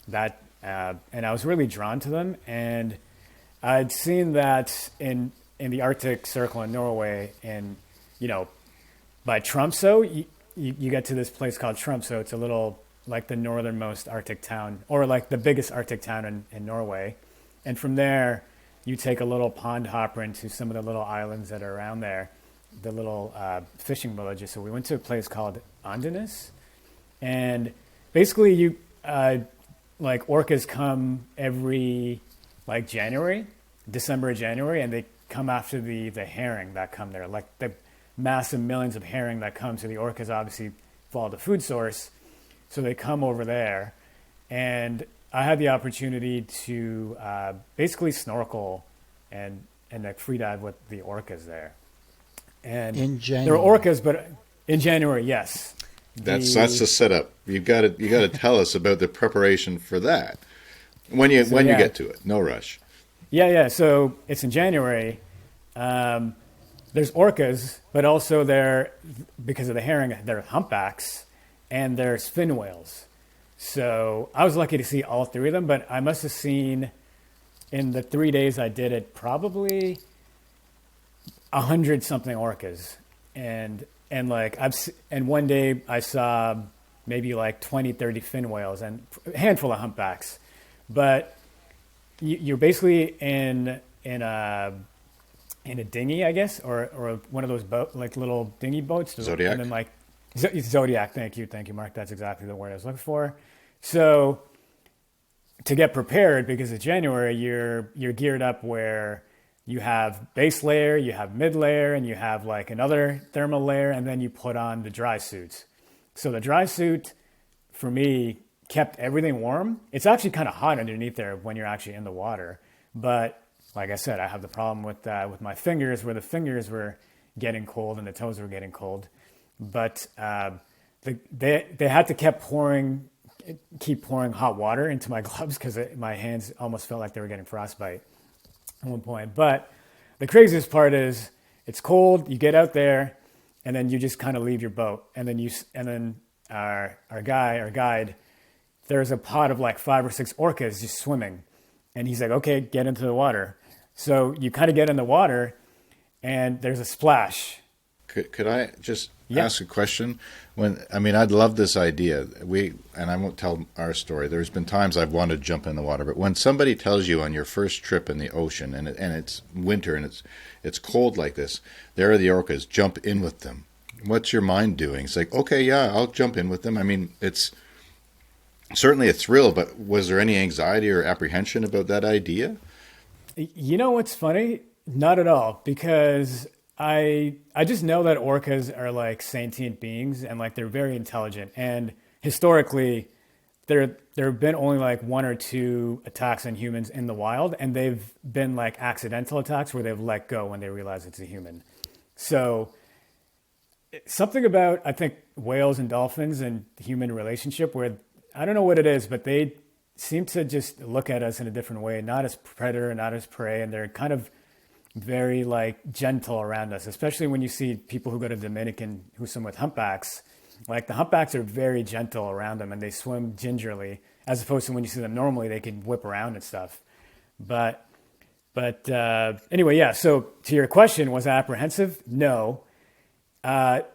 that, and I was really drawn to them. And I'd seen that in the Arctic Circle in Norway, and you know, by Tromsø, you get to this place called Tromsø. It's a little like the northernmost Arctic town, or like the biggest Arctic town in Norway. And from there, you take a little pond hopper into some of the little islands that are around there, the little fishing villages. So we went to a place called Andenes, and basically you like orcas come every like December, January, and they come after the herring that come there, like the massive millions of herring that come. So the orcas obviously follow the food source, so they come over there. And I had the opportunity to basically snorkel and like free dive with the orcas there. And In January. there were orcas, but in January, yes. That's the setup. You got to tell us about the preparation for that when you yeah. get to it. No rush. Yeah. So it's in January. There's orcas, but also because of the herring, there are humpbacks and there's fin whales. So I was lucky to see all three of them, but I must have seen in the 3 days I did it probably 100 something orcas, and like and one day I saw maybe like 20, 30 fin whales and a handful of humpbacks. But you're basically in a dinghy, I guess, or one of those like little dinghy boats. Zodiac. And then like Zodiac. Thank you, Mark. That's exactly the word I was looking for. So to get prepared, because it's January, you're geared up where you have base layer, you have mid layer, and you have like another thermal layer, and then you put on the dry suits. So the dry suit, for me, kept everything warm. It's actually kind of hot underneath there when you're actually in the water. But like I said, I have the problem with my fingers, where the fingers were getting cold and the toes were getting cold. But they had to keep pouring hot water into my gloves because my hands almost felt like they were getting frostbite at one point. But the craziest part is it's cold. You get out there, and then you just kind of leave your boat, and then our guide, there's a pod of like 5 or 6 orcas just swimming, and he's like, "Okay, get into the water." So you kind of get in the water, and there's a splash. Could I just ask a question? I'd love this idea. And I won't tell our story. There's been times I've wanted to jump in the water, but when somebody tells you on your first trip in the ocean, and it's winter and it's cold like this, there are the orcas. Jump in with them. What's your mind doing? It's like, okay, yeah, I'll jump in with them. I mean, it's certainly a thrill, but was there any anxiety or apprehension about that idea? You know what's funny? Not at all, because I just know that orcas are like sentient beings, and like they're very intelligent. And historically, there have been only like 1 or 2 attacks on humans in the wild, and they've been like accidental attacks where they've let go when they realize it's a human. So something about, I think, whales and dolphins and the human relationship, where I don't know what it is, but they seem to just look at us in a different way, not as predator, not as prey, and they're kind of very like gentle around us, especially when you see people who go to Dominican who swim with humpbacks. Like the humpbacks are very gentle around them, and they swim gingerly, as opposed to when you see them normally, they can whip around and stuff. But anyway, yeah. So to your question, was I apprehensive? No. The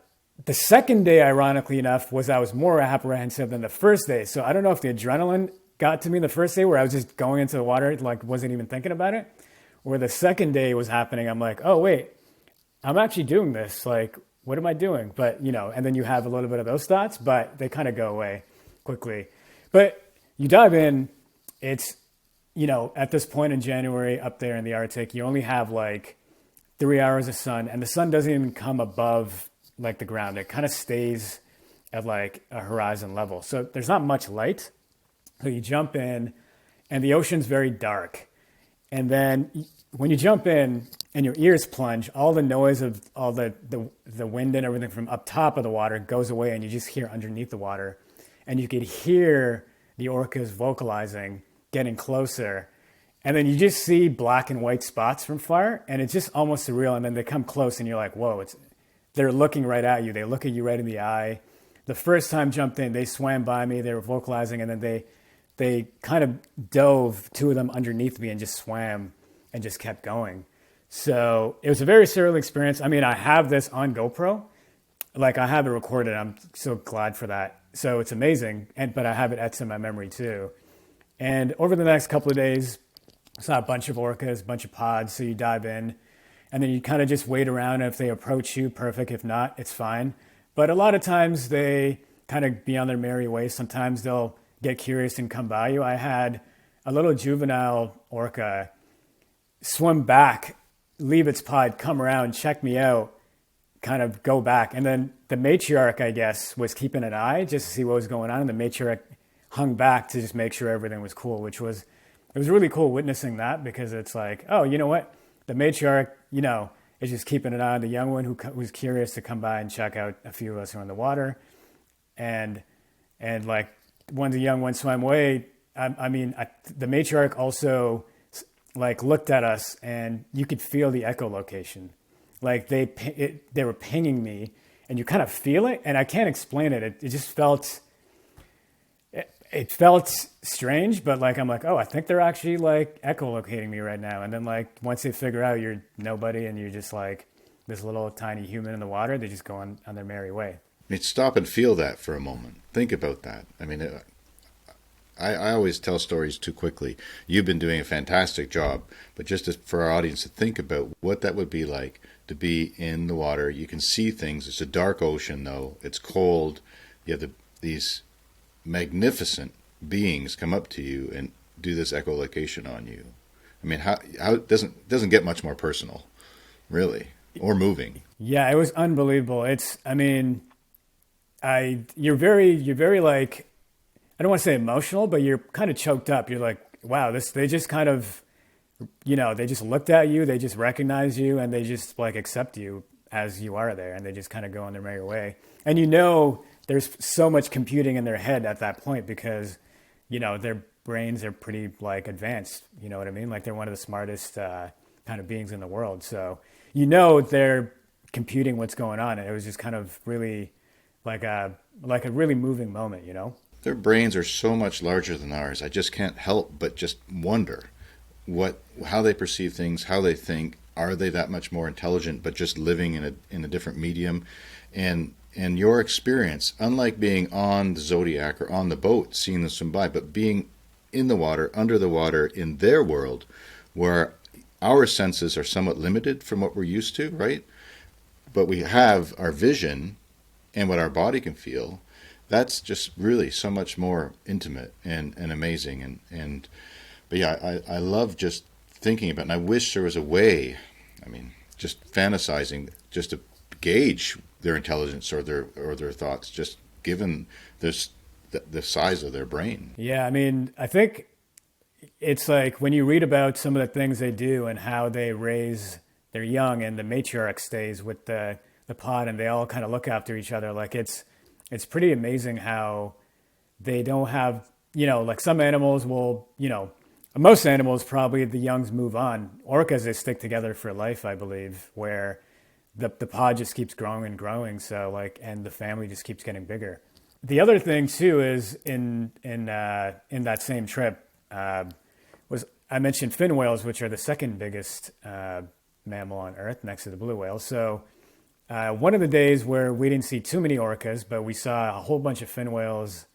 second day, ironically enough, I was more apprehensive than the first day. So I don't know if the adrenaline got to me the first day, where I was just going into the water, like wasn't even thinking about it. Where the second day was happening, I'm like, oh wait, I'm actually doing this. Like, what am I doing? But and then you have a little bit of those thoughts, but they kind of go away quickly. But you dive in, it's, at this point in January up there in the Arctic, you only have like 3 hours of sun, and the sun doesn't even come above like the ground. It kind of stays at like a horizon level. So there's not much light. So you jump in, and the ocean's very dark. And then when you jump in and your ears plunge, all the noise of all the wind and everything from up top of the water goes away, and you just hear underneath the water. And you could hear the orcas vocalizing, getting closer. And then you just see black and white spots from far, and it's just almost surreal. And then they come close, and you're like, whoa, they're looking right at you. They look at you right in the eye. The first time jumped in, they swam by me, they were vocalizing, and then they kind of dove, two of them underneath me, and just swam and just kept going. So it was a very surreal experience. I mean, I have this on GoPro. Like, I have it recorded. I'm so glad for that. So it's amazing. But I have it etched in my memory too. And over the next couple of days, I saw a bunch of orcas, a bunch of pods. So you dive in, and then you kind of just wait around. And if they approach you, perfect. If not, it's fine. But a lot of times they kind of be on their merry way. Sometimes they'll get curious and come by you. I had a little juvenile orca swim back, leave its pod, come around, check me out, kind of go back. And then the matriarch, I guess, was keeping an eye just to see what was going on. And the matriarch hung back to just make sure everything was cool, it was really cool witnessing that, because it's like, oh, you know what? The matriarch, is just keeping an eye on the young one who was curious to come by and check out a few of us who are in the water. And like, when the young one swam away, the matriarch also like looked at us, and you could feel the echolocation. Like they were pinging me, and you kind of feel it, and I can't explain it. It just felt, it felt strange, but like, I'm like, oh, I think they're actually like echolocating me right now. And then like, once they figure out you're nobody and you're just like this little tiny human in the water, they just go on their merry way. I mean, stop and feel that for a moment. Think about that. I mean, I always tell stories too quickly. You've been doing a fantastic job, but just for our audience to think about what that would be like to be in the water. You can see things. It's a dark ocean, though. It's cold. You have these magnificent beings come up to you and do this echolocation on you. I mean, how it doesn't get much more personal, really, or moving. Yeah, it was unbelievable. You're very like, I don't want to say emotional, but you're kind of choked up. You're like, wow, they just kind of, they just looked at you, they just recognize you, and they just like accept you as you are there, and they just kind of go on their merry way. And there's so much computing in their head at that point, because, their brains are pretty like advanced, you know what I mean? Like, they're one of the smartest kind of beings in the world. So, they're computing what's going on. And it was just kind of really like a really moving moment, Their brains are so much larger than ours. I just can't help but just wonder how they perceive things, how they think. Are they that much more intelligent, but just living in a different medium? And your experience, unlike being on the Zodiac or on the boat, seeing them swim by, but being in the water, under the water, in their world, where our senses are somewhat limited from what we're used to, right? But we have our vision and what our body can feel. That's just really so much more intimate and amazing. But yeah, I love just thinking about it. And I wish there was a way, just fantasizing, just to gauge their intelligence or their thoughts, just given the size of their brain. Yeah, I think it's like when you read about some of the things they do and how they raise their young, and the matriarch stays with the pod, and they all kind of look after each other. Like, it's pretty amazing how they don't have, like some animals will, most animals probably the youngs move on. Orcas, they stick together for life, I believe, where the pod just keeps growing and growing. So like, and the family just keeps getting bigger. The other thing too is in that same trip was I mentioned fin whales, which are the second biggest mammal on Earth next to the blue whale. So one of the days where we didn't see too many orcas, but we saw a whole bunch of fin whales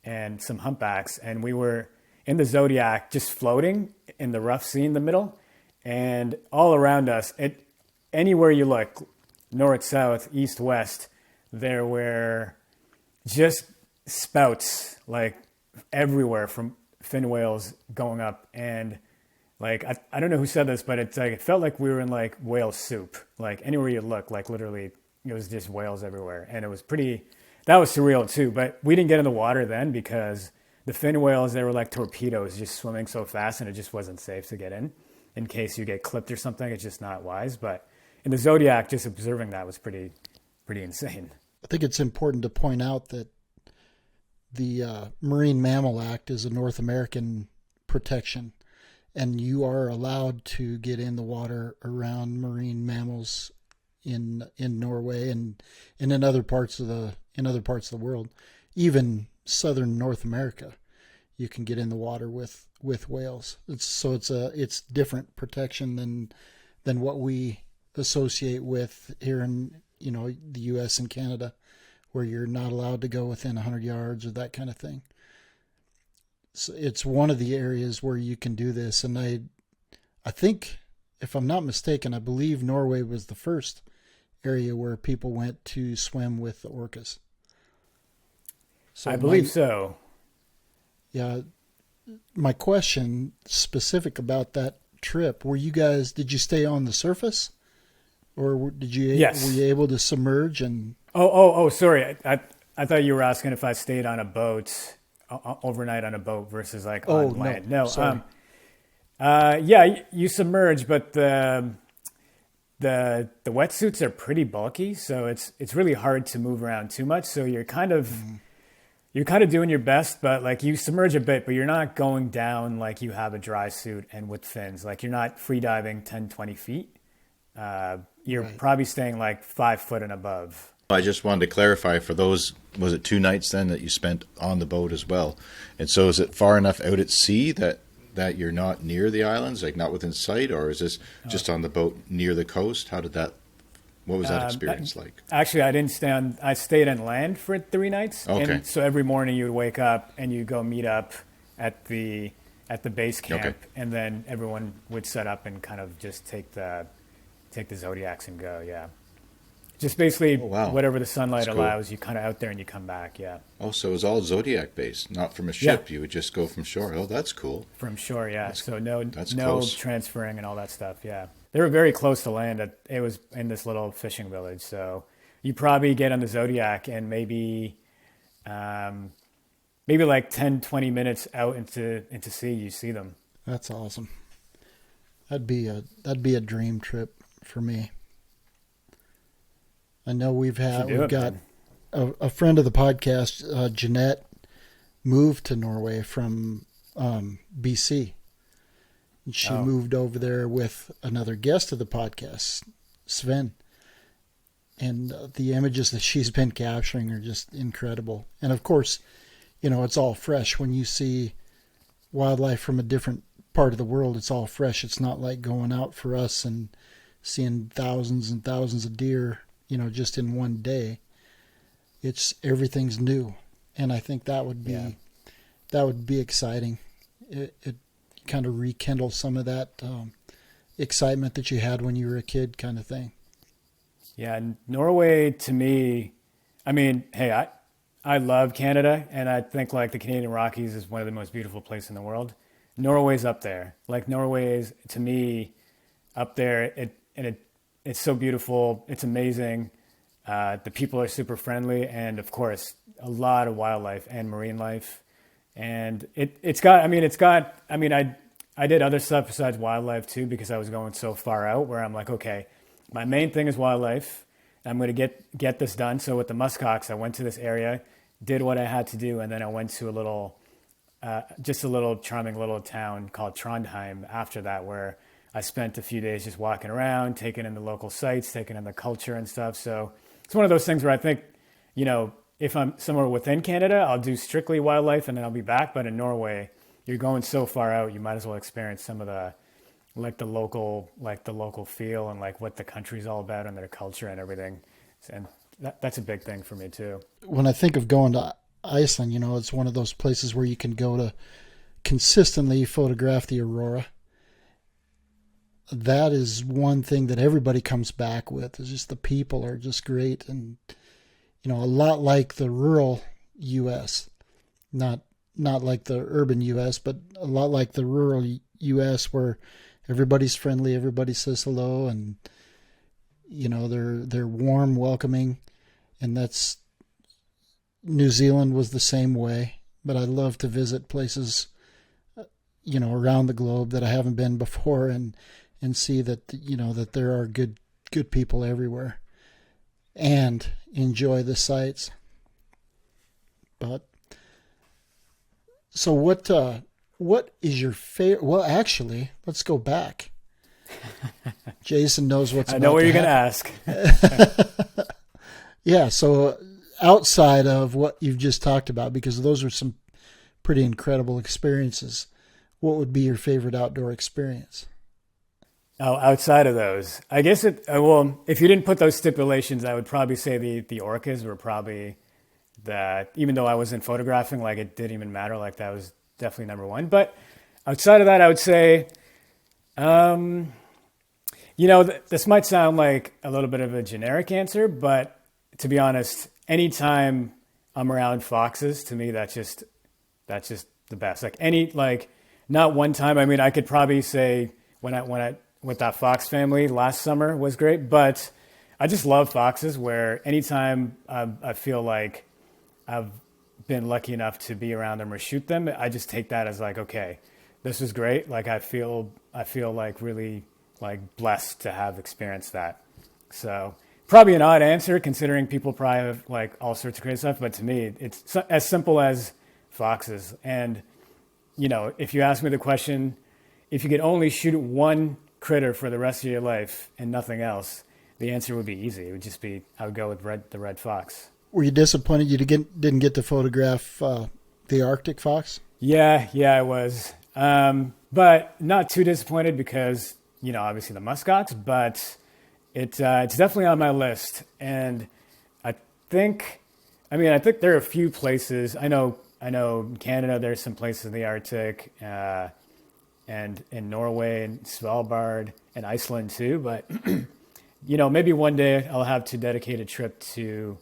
and some humpbacks, and we were in the Zodiac just floating in the rough sea in the middle, and all around us, anywhere you look, north, south, east, west, there were just spouts like everywhere from fin whales going up. And like, I don't know who said this, but it's like, it felt like we were in like whale soup. Like anywhere you look, like literally it was just whales everywhere. And it was that was surreal too. But we didn't get in the water then because the fin whales, they were like torpedoes just swimming so fast, and it just wasn't safe to get in case you get clipped or something. It's just not wise. But in the Zodiac, just observing that was pretty insane. I think it's important to point out that the Marine Mammal Act is a North American protection. and you are allowed to get in the water around marine mammals in Norway and in other parts of the world, even southern North America. You can get in the water with whales. It's different protection than what we associate with here in the U.S. and Canada, where you're not allowed to go within 100 yards or that kind of thing. So it's one of the areas where you can do this, and I think, if I'm not mistaken, I believe Norway was the first area where people went to swim with the orcas. So I believe so. Yeah. My question specific about that trip, did you stay on the surface, or were you able to submerge and? Oh, sorry. I thought you were asking if I stayed on a boat overnight on a boat versus like on land. No, sorry. Yeah, you submerge, but the wetsuits are pretty bulky, so it's really hard to move around too much. So you're kind of doing your best, but like you submerge a bit, but you're not going down like you have a dry suit and with fins. Like you're not free diving 10, 20 feet. You're probably staying like 5 foot and above. I just wanted to clarify for those, was it 2 nights then that you spent on the boat as well? And so is it far enough out at sea that you're not near the islands, like not within sight, or is this just on the boat near the coast? What was that experience like? Actually, I stayed on land for 3 nights. Okay. And so every morning you would wake up and you go meet up at the base camp, Okay. and then everyone would set up and kind of just take the Zodiacs and go, yeah. Just basically whatever the sunlight That's cool. allows, you kind of out there and you come back, yeah. Oh, so it was all Zodiac based, not from a ship. You would just go from shore. Oh, that's cool. From shore, yeah. So no close. transferring and all that stuff, yeah. They were very close to land. It was in this little fishing village, so you probably get on the Zodiac and maybe like 10, 20 minutes out into sea, you see them. That's awesome. That'd be a dream trip for me. I know we've got a friend of the podcast, Jeanette, moved to Norway from BC. And she moved over there with another guest of the podcast, Sven. And the images that she's been capturing are just incredible. And of course, it's all fresh. When you see wildlife from a different part of the world, it's all fresh. It's not like going out for us and seeing thousands and thousands of deer, just in one day. Everything's new. And I think that would be exciting. It kind of rekindle some of that excitement that you had when you were a kid, kind of thing. Yeah, Norway to me, I mean, hey, I love Canada, and I think like the Canadian Rockies is one of the most beautiful places in the world. Norway's up there. Like Norway is, to me, up there. It's so beautiful. It's amazing. The people are super friendly, and of course, a lot of wildlife and marine life. And I did other stuff besides wildlife too, because I was going so far out where I'm like, okay, my main thing is wildlife. I'm going to get this done. So with the muskox, I went to this area, did what I had to do, and then I went to just a little charming little town called Trondheim after that, where I spent a few days just walking around, taking in the local sites, taking in the culture and stuff. So it's one of those things where I think, if I'm somewhere within Canada, I'll do strictly wildlife and then I'll be back. But in Norway, you're going so far out, you might as well experience some of the local feel and like what the country's all about and their culture and everything. And that's a big thing for me too. When I think of going to Iceland, it's one of those places where you can go to consistently photograph the aurora. That is one thing that everybody comes back with. Is just the people are just great, and a lot like the rural U.S. Not like the urban U.S., but a lot like the rural U.S. where everybody's friendly, everybody says hello, and they're warm, welcoming, and that's New Zealand was the same way. But I love to visit places, around the globe that I haven't been before, and see that that there are good people everywhere, and enjoy the sights. But so what What is your favorite? Well, actually, let's go back. Jason knows what's. I know what you're going to happen. ask. Yeah. So outside of what you've just talked about, because those are some pretty incredible experiences, what would be your favorite outdoor experience? Oh, outside of those, I guess well, if you didn't put those stipulations, I would probably say the orcas were probably that. Even though I wasn't photographing, like it didn't even matter. Like that was definitely number one. But outside of that, I would say, this might sound like a little bit of a generic answer, but to be honest, anytime I'm around foxes, to me that's just the best. Not one time. I mean, I could probably say when I with that fox family last summer was great, but I just love foxes. Where anytime I feel like I've been lucky enough to be around them or shoot them, I just take that as like, okay, this is great. Like I feel like really like blessed to have experienced that. So probably an odd answer considering people probably have like all sorts of crazy stuff, but to me, it's as simple as foxes. And if you ask me the question, if you could only shoot one critter for the rest of your life and nothing else, the answer would be easy. It would just be, I would go with the red fox. Were you disappointed you didn't get to photograph the Arctic fox? Yeah, I was. But not too disappointed because, obviously the muskox, but it's definitely on my list. And I think there are a few places. I know in Canada there's some places in the Arctic, and in Norway and Svalbard and Iceland too. But maybe one day I'll have to dedicate a trip to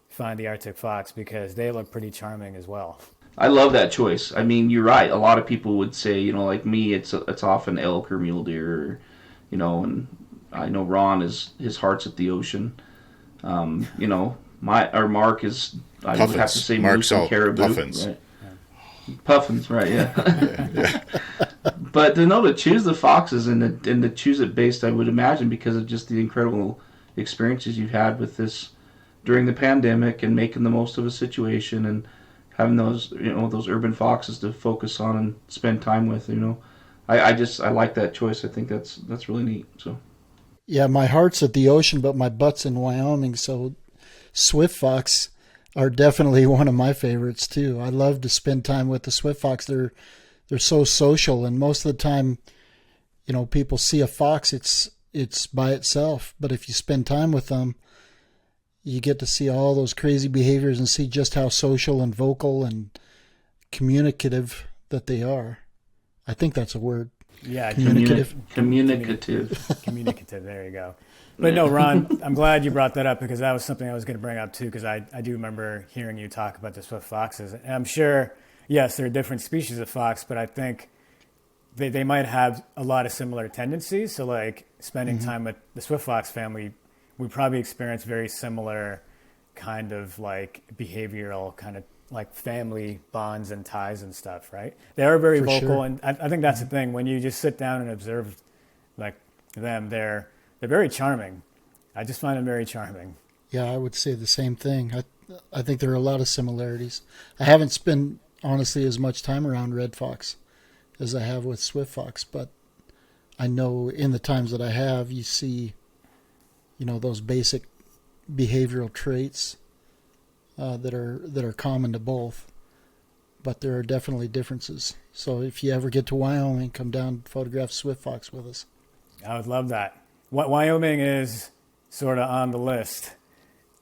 find the Arctic fox because they look pretty charming as well. I love that choice. I mean, you're right. A lot of people would say, like me, it's often elk or mule deer, and I know Ron his heart's at the ocean. Mark is, I would have to say, moose and caribou. Puffins. Right? Puffins, right? Yeah. Yeah. But to choose the foxes and to choose it based, I would imagine, because of just the incredible experiences you've had with this during the pandemic and making the most of a situation and having those urban foxes to focus on and spend time with. I like that choice. I think that's really neat. So. Yeah, my heart's at the ocean, but my butt's in Wyoming. So, swift fox are definitely one of my favorites too. I love to spend time with the swift fox. They're so social, and most of the time, people see a fox, it's by itself. But if you spend time with them, you get to see all those crazy behaviors and see just how social and vocal and communicative that they are. I think that's a word. Yeah, communicative. Communicative. There you go. But no, Ron, I'm glad you brought that up because that was something I was going to bring up too. Because I do remember hearing you talk about the swift foxes, and I'm sure, yes, there are different species of fox, but I think they might have a lot of similar tendencies. So, like spending time with the swift fox family, we probably experience very similar kind of like behavioral kind of like family bonds and ties and stuff, right? They are very vocal, sure. And I think that's the thing. When you just sit down and observe like them, they're very charming. I just find them very charming. Yeah, I would say the same thing. I think there are a lot of similarities. I haven't spent, honestly, as much time around red fox as I have with swift fox, but I know in the times that I have, you see, those basic behavioral traits that are common to both, but there are definitely differences. So if you ever get to Wyoming, come down and photograph swift fox with us. I would love that. Wyoming is sort of on the list.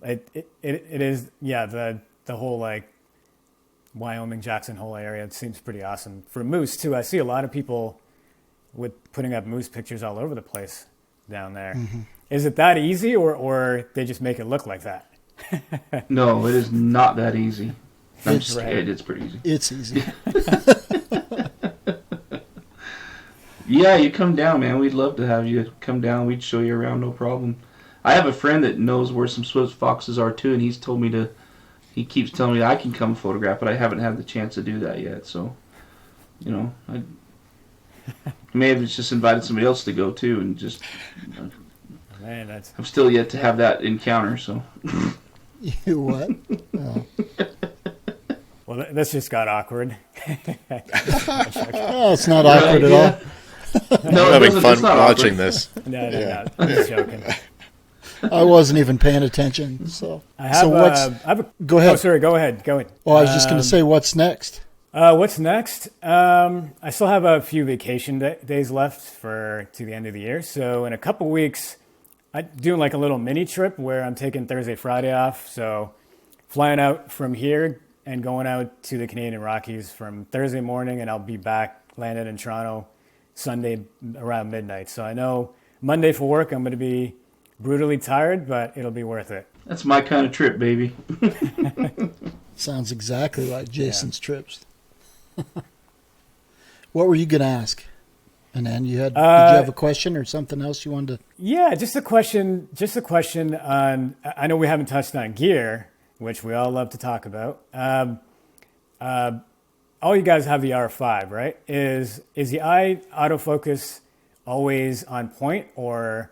It is, yeah, the whole like Wyoming, Jackson Hole area. It seems pretty awesome for moose too. I see a lot of people with putting up moose pictures all over the place down there. Mm-hmm. Is it that easy, or they just make it look like that? No, it is not that easy. It's pretty easy. It's easy. Yeah, you come down, man. We'd love to have you come down. We'd show you around, no problem. I have a friend that knows where some swift foxes are too, and he keeps telling me I can come photograph, but I haven't had the chance to do that yet. So, I may have just invited somebody else to go too, and just. Man, I'm still yet to have that encounter. So. You what? Oh. Well, this just got awkward. Oh, it's not awkward at all. No, I'm having fun it's not watching awkward. this. No. I'm just joking. I wasn't even paying attention. So, I have, so what's? I have a, Go ahead. Oh, sorry. Go ahead. Go ahead. Oh, I was just going to say, what's next? What's next? I still have a few vacation days left to the end of the year. So in a couple weeks, I'm doing like a little mini trip where I'm taking Thursday, Friday off. So flying out from here and going out to the Canadian Rockies from Thursday morning, and I'll be back, landed in Toronto Sunday around midnight. So I know Monday for work, I'm going to be brutally tired, but it'll be worth it. That's my kind of trip, baby. Sounds exactly like Jason's trips. What were you going to ask? And then did you have a question or something else you wanted to? Yeah, just a question on, I know we haven't touched on gear, which we all love to talk about. All you guys have the R5, right? Is the eye autofocus always on point? Or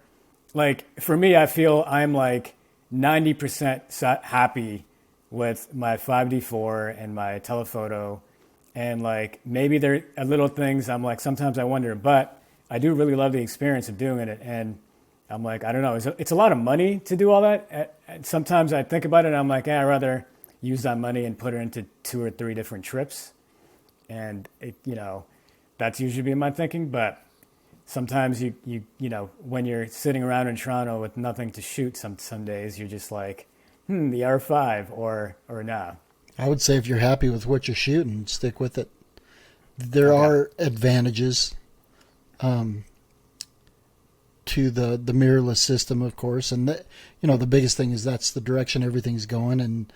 like for me, I feel I'm like 90% happy with my 5D4 and my telephoto. And like maybe there are little things I'm like, sometimes I wonder, but I do really love the experience of doing it. And I'm like, I don't know, it's a lot of money to do all that. And sometimes I think about it and I'm like, I'd rather use that money and put it into 2 or 3 different trips. And that's usually been my thinking. But sometimes you when you're sitting around in Toronto with nothing to shoot, some days you're just like, the R5 or nah. I would say if you're happy with what you're shooting, stick with it. There are advantages to the mirrorless system, of course, and the biggest thing is that's the direction everything's going. And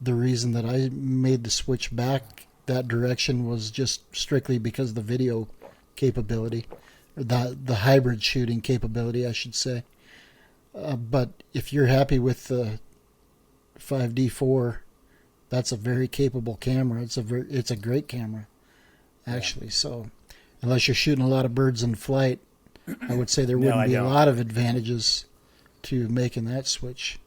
the reason that I made the switch back that direction was just strictly because of the video capability, or the hybrid shooting capability, I should say. But if you're happy with the 5D4, that's a very capable camera. It's a great camera, actually. So, unless you're shooting a lot of birds in flight, I would say there wouldn't be a lot of advantages to making that switch.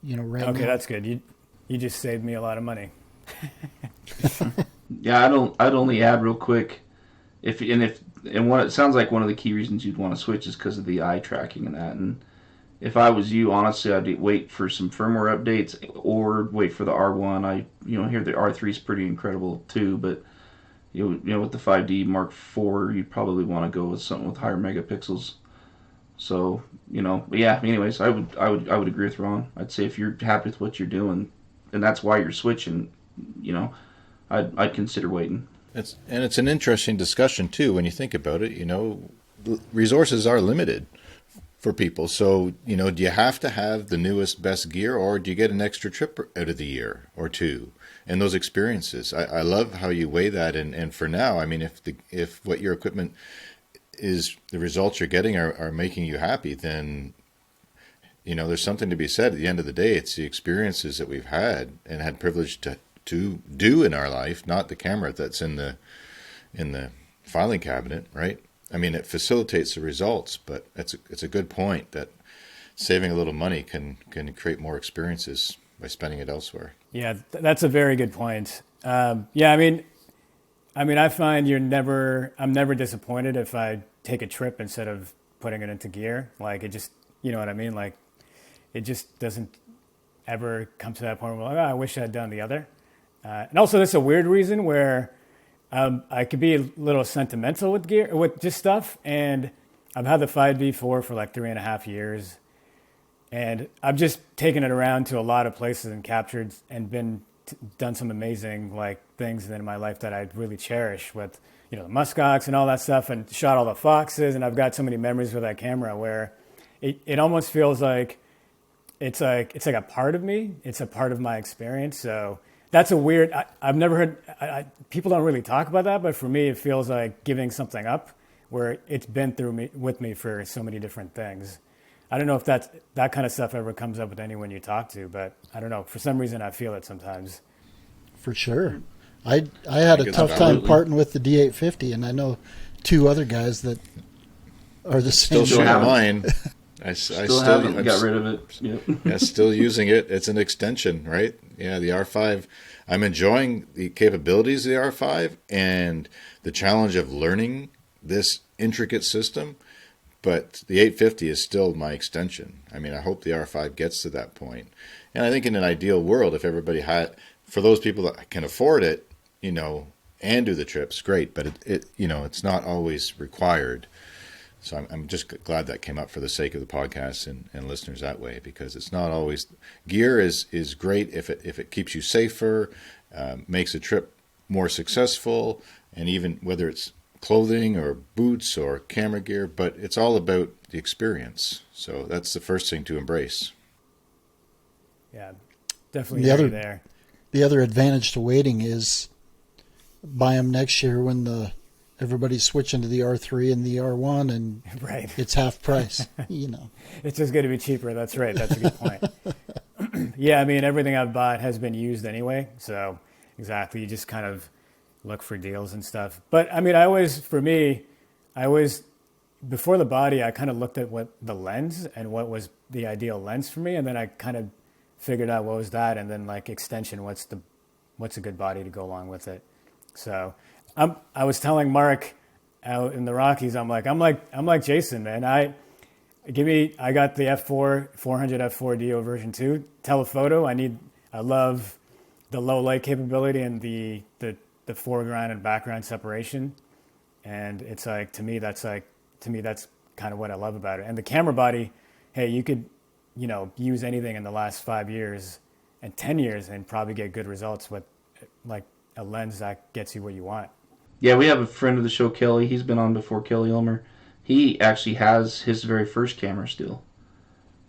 Right now. Okay, that's good. You just saved me a lot of money. Yeah, I'd only add real quick, what it sounds like one of the key reasons you'd want to switch is because of the eye tracking and that. And if I was you, honestly, I'd wait for some firmware updates or wait for the R1. I hear the R3 is pretty incredible too, but with the 5D Mark IV, you'd probably want to go with something with higher megapixels. So but yeah. Anyways, I would agree with Ron. I'd say if you're happy with what you're doing, and that's why you're switching, I'd consider waiting. It's an interesting discussion too when you think about it. Resources are limited for people. So, do you have to have the newest, best gear, or do you get an extra trip out of the year or two? And those experiences, I love how you weigh that. And for now, I mean, if what your equipment is, the results you're getting are making you happy, then, there's something to be said. At the end of the day, it's the experiences that we've had and had privilege to do in our life, not the camera that's in the filing cabinet, right? I mean, it facilitates the results, but it's a good point that saving a little money can create more experiences by spending it elsewhere. Yeah, that's a very good point. I mean, I find I'm never disappointed if I take a trip instead of putting it into gear. Like it just, you know what I mean? Like it just doesn't ever come to that point where like, I wish I had done the other. And also, that's a weird reason where I could be a little sentimental with gear, with just stuff. And I've had the 5D4 for like 3.5 years. And I've just taken it around to a lot of places and captured and done some amazing like things in my life that I really cherish with, the muskox and all that stuff, and shot all the foxes. And I've got so many memories with that camera where it almost feels like it's like a part of me. It's a part of my experience. So that's a weird, I've never heard, people don't really talk about that, but for me, it feels like giving something up where it's been with me for so many different things. I don't know if that kind of stuff ever comes up with anyone you talk to, but I don't know. For some reason, I feel it sometimes. For sure. I had a tough time parting with the D850, and I know 2 other guys that are the same. Still shooting mine. I still haven't got rid of it. Yep. Yeah, still using it. It's an extension, right? Yeah, the R5, I'm enjoying the capabilities of the R5 and the challenge of learning this intricate system, but the 850 is still my extension. I mean, I hope the R5 gets to that point. And I think in an ideal world, if everybody had, for those people that can afford it, and do the trips, great, but it's not always required. So I'm just glad that came up for the sake of the podcast and listeners that way, because it's not always, gear is great if it keeps you safer, makes a trip more successful, and even whether it's clothing or boots or camera gear, but it's all about the experience. So that's the first thing to embrace. Yeah, definitely there. The other advantage to waiting is buy them next year when everybody's switching to the R3 and the R1, and right. It's half price. It's just going to be cheaper. That's right. That's a good point. Yeah, I mean, everything I've bought has been used anyway, so exactly. You just kind of look for deals and stuff. But I mean, before the body, I kind of looked at what the lens and what was the ideal lens for me, and then I kind of figured out what was that, and then like extension, what's a good body to go along with it. So I was telling Mark out in the Rockies, I'm like Jason, man. I got the F4 400 F4 DO version 2 telephoto. I love the low light capability and the foreground and background separation. And it's like, to me, that's kind of what I love about it. And the camera body, hey, you could, use anything in the last 5 years and 10 years and probably get good results with like a lens that gets you what you want. Yeah, we have a friend of the show, Kelly. He's been on before, Kelly Ulmer. He actually has his very first camera still.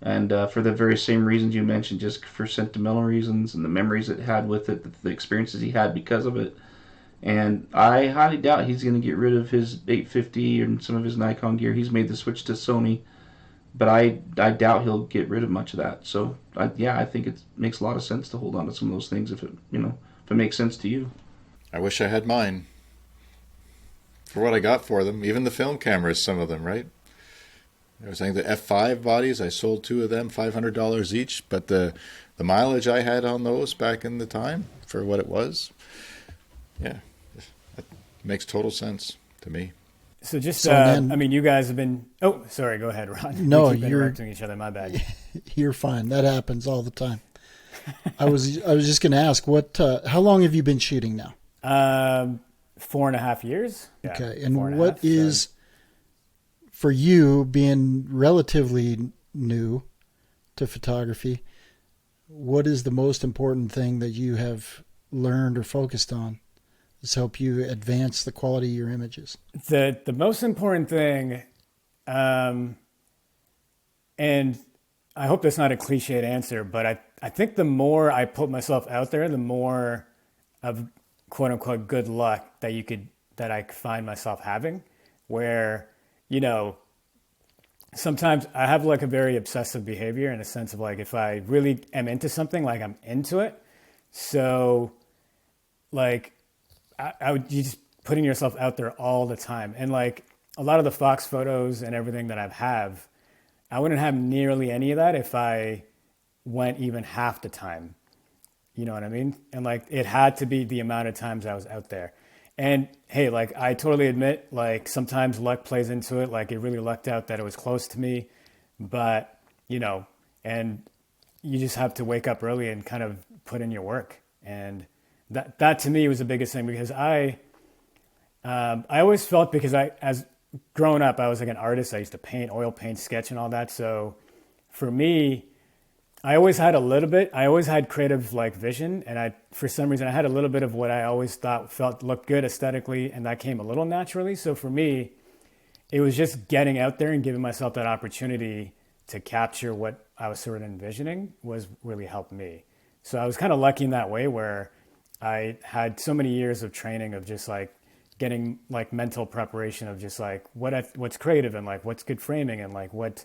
And for the very same reasons you mentioned, just for sentimental reasons and the memories it had with it, the experiences he had because of it. And I highly doubt he's going to get rid of his 850 and some of his Nikon gear. He's made the switch to Sony, but I doubt he'll get rid of much of that. So, I think it makes a lot of sense to hold on to some of those things if it makes sense to you. I wish I had mine. For what I got for them, even the film cameras, some of them, right? I was saying the F5 bodies, I sold 2 of them, $500 each, but the mileage I had on those back in the time for what it was, yeah, it makes total sense to me. So you guys have been. Oh, sorry. Go ahead, Ron. No, we keep interrupting each other. My bad. You're fine. That happens all the time. I was just going to ask, how long have you been shooting now? 4.5 years. Yeah, okay, and what is, for you being relatively new to photography, what is the most important thing that you have learned or focused on that's helped you advance the quality of your images? The most important thing, and I hope that's not a cliched answer, but I think the more I put myself out there, the more of quote unquote good luck that I find myself having, where, sometimes I have like a very obsessive behavior in a sense of like, if I really am into something, like I'm into it. So like you just putting yourself out there all the time. And like a lot of the Fox photos and everything that I wouldn't have nearly any of that if I went even half the time. You know what I mean? And like, it had to be the amount of times I was out there. And hey, like, I totally admit, like, sometimes luck plays into it. Like, it really lucked out that it was close to me, but and you just have to wake up early and kind of put in your work. And that to me was the biggest thing, because I always felt, because as growing up, I was like an artist. I used to paint, oil paint, sketch and all that. So for me, I always had creative like vision, and for some reason I had a little bit of what I always felt looked good aesthetically, and that came a little naturally. So for me, it was just getting out there and giving myself that opportunity to capture what I was sort of envisioning was really helped me. So I was kind of lucky in that way, where I had so many years of training of just like getting like mental preparation of just like what's creative and like what's good framing, and like what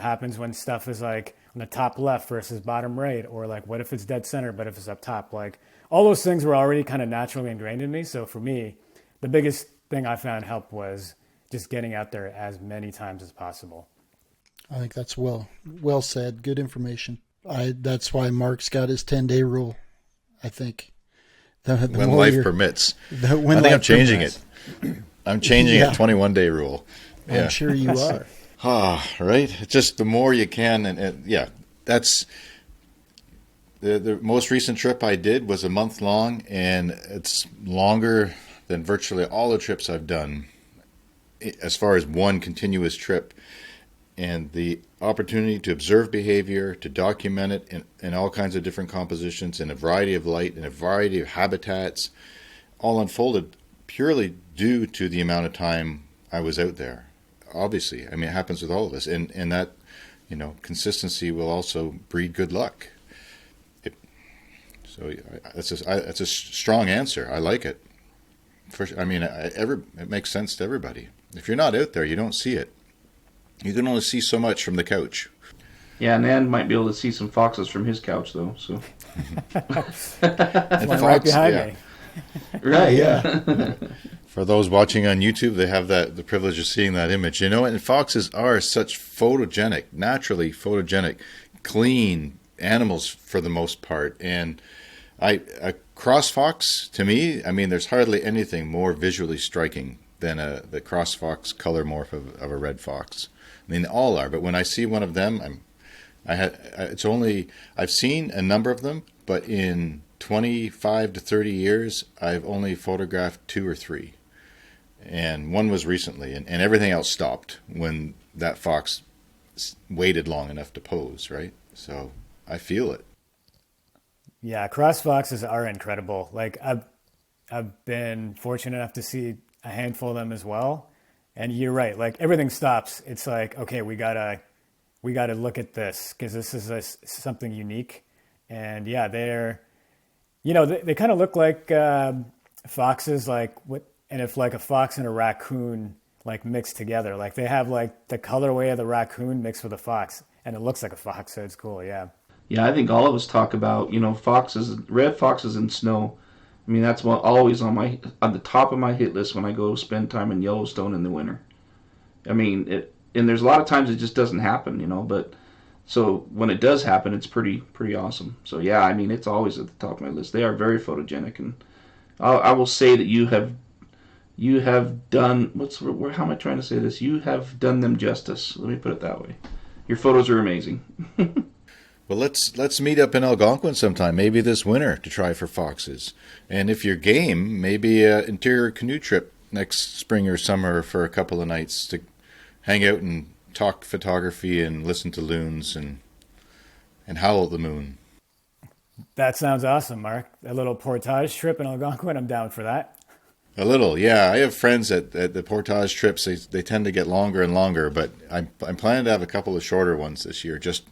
happens when stuff is like on the top left versus bottom right, or like what if it's dead center but if it's up top. Like all those things were already kind of naturally ingrained in me. So for me, the biggest thing I found helped was just getting out there as many times as possible. I think that's well said. Good information. That's why Mark's got his 10-day rule. I think. When life permits. I think I'm changing it. I'm changing it. 21-day rule. Yeah. I'm sure you are. Right. It's just the more you can, and yeah, that's the most recent trip I did was a month long, and it's longer than virtually all the trips I've done as far as one continuous trip. And the opportunity to observe behavior, to document it in all kinds of different compositions, in a variety of light, in a variety of habitats, all unfolded purely due to the amount of time I was out there. Obviously, I mean, it happens with all of us, and that, consistency will also breed good luck. That's a strong answer. I like it. It makes sense to everybody. If you're not out there, you don't see it. You can only see so much from the couch. Yeah, Nan might be able to see some foxes from his couch, though. So, one right behind me. Right? Yeah. For those watching on YouTube, they have the privilege of seeing that image. And foxes are such photogenic, naturally photogenic, clean animals for the most part. And a cross fox, to me, there's hardly anything more visually striking than the cross fox color morph of a red fox. All are, but when I see one of them, I've seen a number of them, but in 25 to 30 years, I've only photographed 2 or 3. And one was recently, and everything else stopped when that fox waited long enough to pose, right? So I feel it. Yeah, cross foxes are incredible. Like I've been fortunate enough to see a handful of them as well. And you're right. Like everything stops. It's like, okay, we gotta look at this because this is something unique. And yeah, they kind of look like foxes. Like and if like a fox and a raccoon like mixed together, like they have like the colorway of the raccoon mixed with a fox, and it looks like a fox. So it's cool. Yeah. Yeah, I think all of us talk about foxes, red foxes in snow. That's what always on the top of my hit list when I go spend time in Yellowstone in the winter. And there's a lot of times it just doesn't happen, but so when it does happen, it's pretty awesome. So yeah, it's always at the top of my list. They are very photogenic, and I will say that you have done how am I trying to say this? You have done them justice. Let me put it that way. Your photos are amazing. Well, let's meet up in Algonquin sometime, maybe this winter, to try for foxes. And if you're game, maybe an interior canoe trip next spring or summer for a couple of nights to hang out and talk photography and listen to loons and howl at the moon. That sounds awesome, Mark. A little portage trip in Algonquin, I'm down for that. A little, yeah. I have friends at the portage trips. They tend to get longer and longer, but I'm planning to have a couple of shorter ones this year, just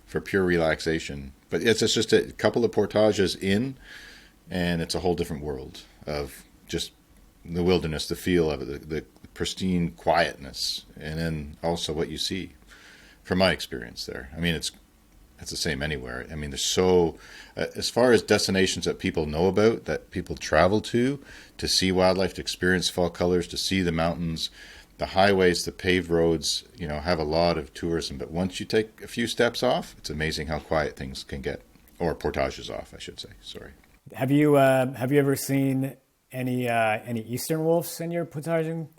for pure relaxation. But it's just a couple of portages in, and it's a whole different world of just the wilderness, the feel of it, the pristine quietness, and then also what you see from my experience there. It's the same anywhere. There's so, as far as destinations that people know about, that people travel to see wildlife, to experience fall colors, to see the mountains, the highways, the paved roads, have a lot of tourism. But once you take a few steps off, it's amazing how quiet things can get. Or portages off, I should say. Sorry. Have you ever seen any eastern wolves in your portaging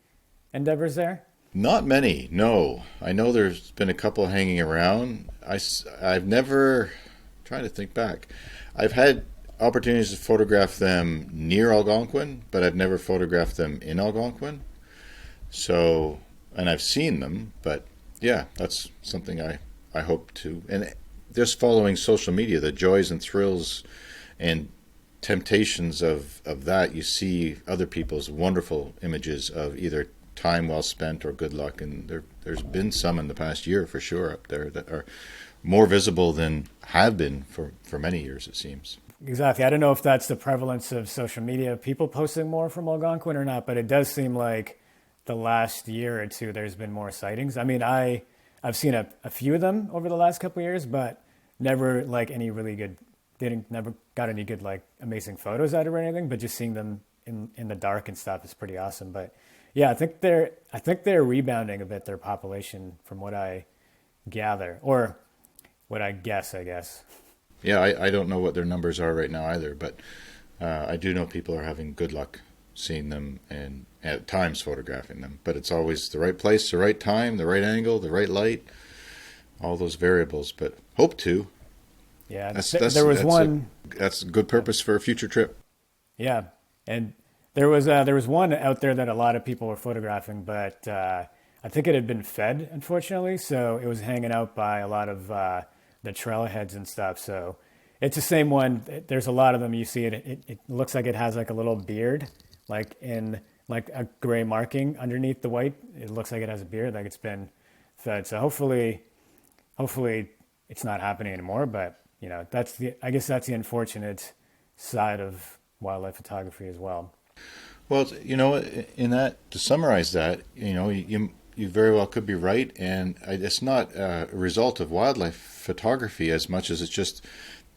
endeavors there? Not many, no. I know there's been a couple hanging around. I've never, trying to think back, I've had opportunities to photograph them near Algonquin, but I've never photographed them in Algonquin. So, and I've seen them, but yeah, that's something I hope to. And just following social media, the joys and thrills and temptations of that, you see other people's wonderful images of either time well spent or good luck. And there's been some in the past year for sure up there that are more visible than have been for many years, it seems. Exactly. I don't know if that's the prevalence of social media, people posting more from Algonquin or not, but it does seem like the last year or two, there's been more sightings. I've seen a few of them over the last couple of years, but never like any really good, never got any good, like amazing photos out of it or anything, but just seeing them in the dark and stuff is pretty awesome. But yeah, I think they're rebounding a bit, their population, from what I gather, or what I guess. Yeah, I don't know what their numbers are right now either, but I do know people are having good luck seeing them and at times photographing them. But it's always the right place, the right time, the right angle, the right light, all those variables. But hope to. Yeah, That's there was one. that's a good purpose for a future trip. Yeah, and there was one out there that a lot of people were photographing, but I think it had been fed, unfortunately, so it was hanging out by a lot of the trailheads and stuff. So it's the same one. There's a lot of them. You see it. It looks like it has like a little beard, like in like a gray marking underneath the white. It looks like it has a beard, like it's been fed. So hopefully it's not happening anymore. But I guess that's the unfortunate side of wildlife photography as well. Well, in that, to summarize that, you very well could be right, and it's not a result of wildlife photography as much as it's just,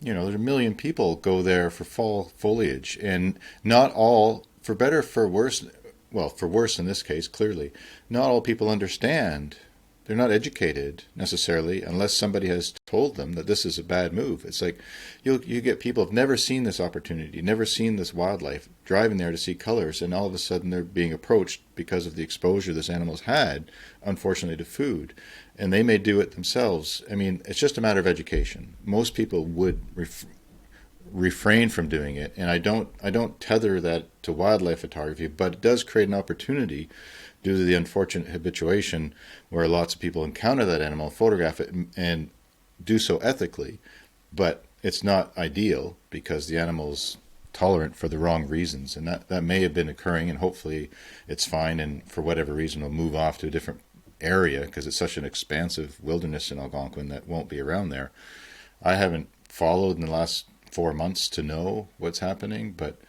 there's a million people go there for fall foliage, and not all, for better, for worse, well, for worse in this case, clearly, not all people understand. They're not educated necessarily unless somebody has told them that this is a bad move. It's like you get people who've never seen this opportunity, never seen this wildlife, driving there to see colors, and all of a sudden they're being approached because of the exposure this animal's had, unfortunately, to food. And they may do it themselves. I mean, it's just a matter of education. Most people would refrain from doing it, and I don't tether that to wildlife photography, but it does create an opportunity due to the unfortunate habituation where lots of people encounter that animal, photograph it, and do so ethically. But it's not ideal because the animal's tolerant for the wrong reasons. And that may have been occurring, and hopefully it's fine, and for whatever reason will move off to a different area because it's such an expansive wilderness in Algonquin that won't be around there. I haven't followed in the last 4 months to know what's happening, but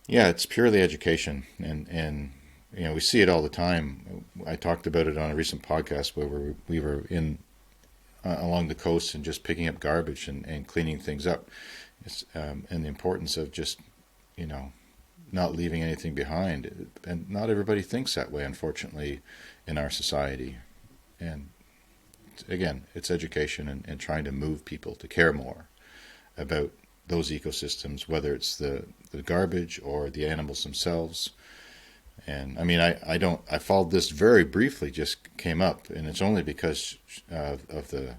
yeah, it's purely education, and we see it all the time. I talked about it on a recent podcast where we were in along the coast and just picking up garbage and cleaning things up. And the importance of just, not leaving anything behind. And not everybody thinks that way, unfortunately, in our society. And again, it's education and trying to move people to care more about those ecosystems, whether it's the garbage or the animals themselves. And I mean, I followed this very briefly, just came up, and it's only because of the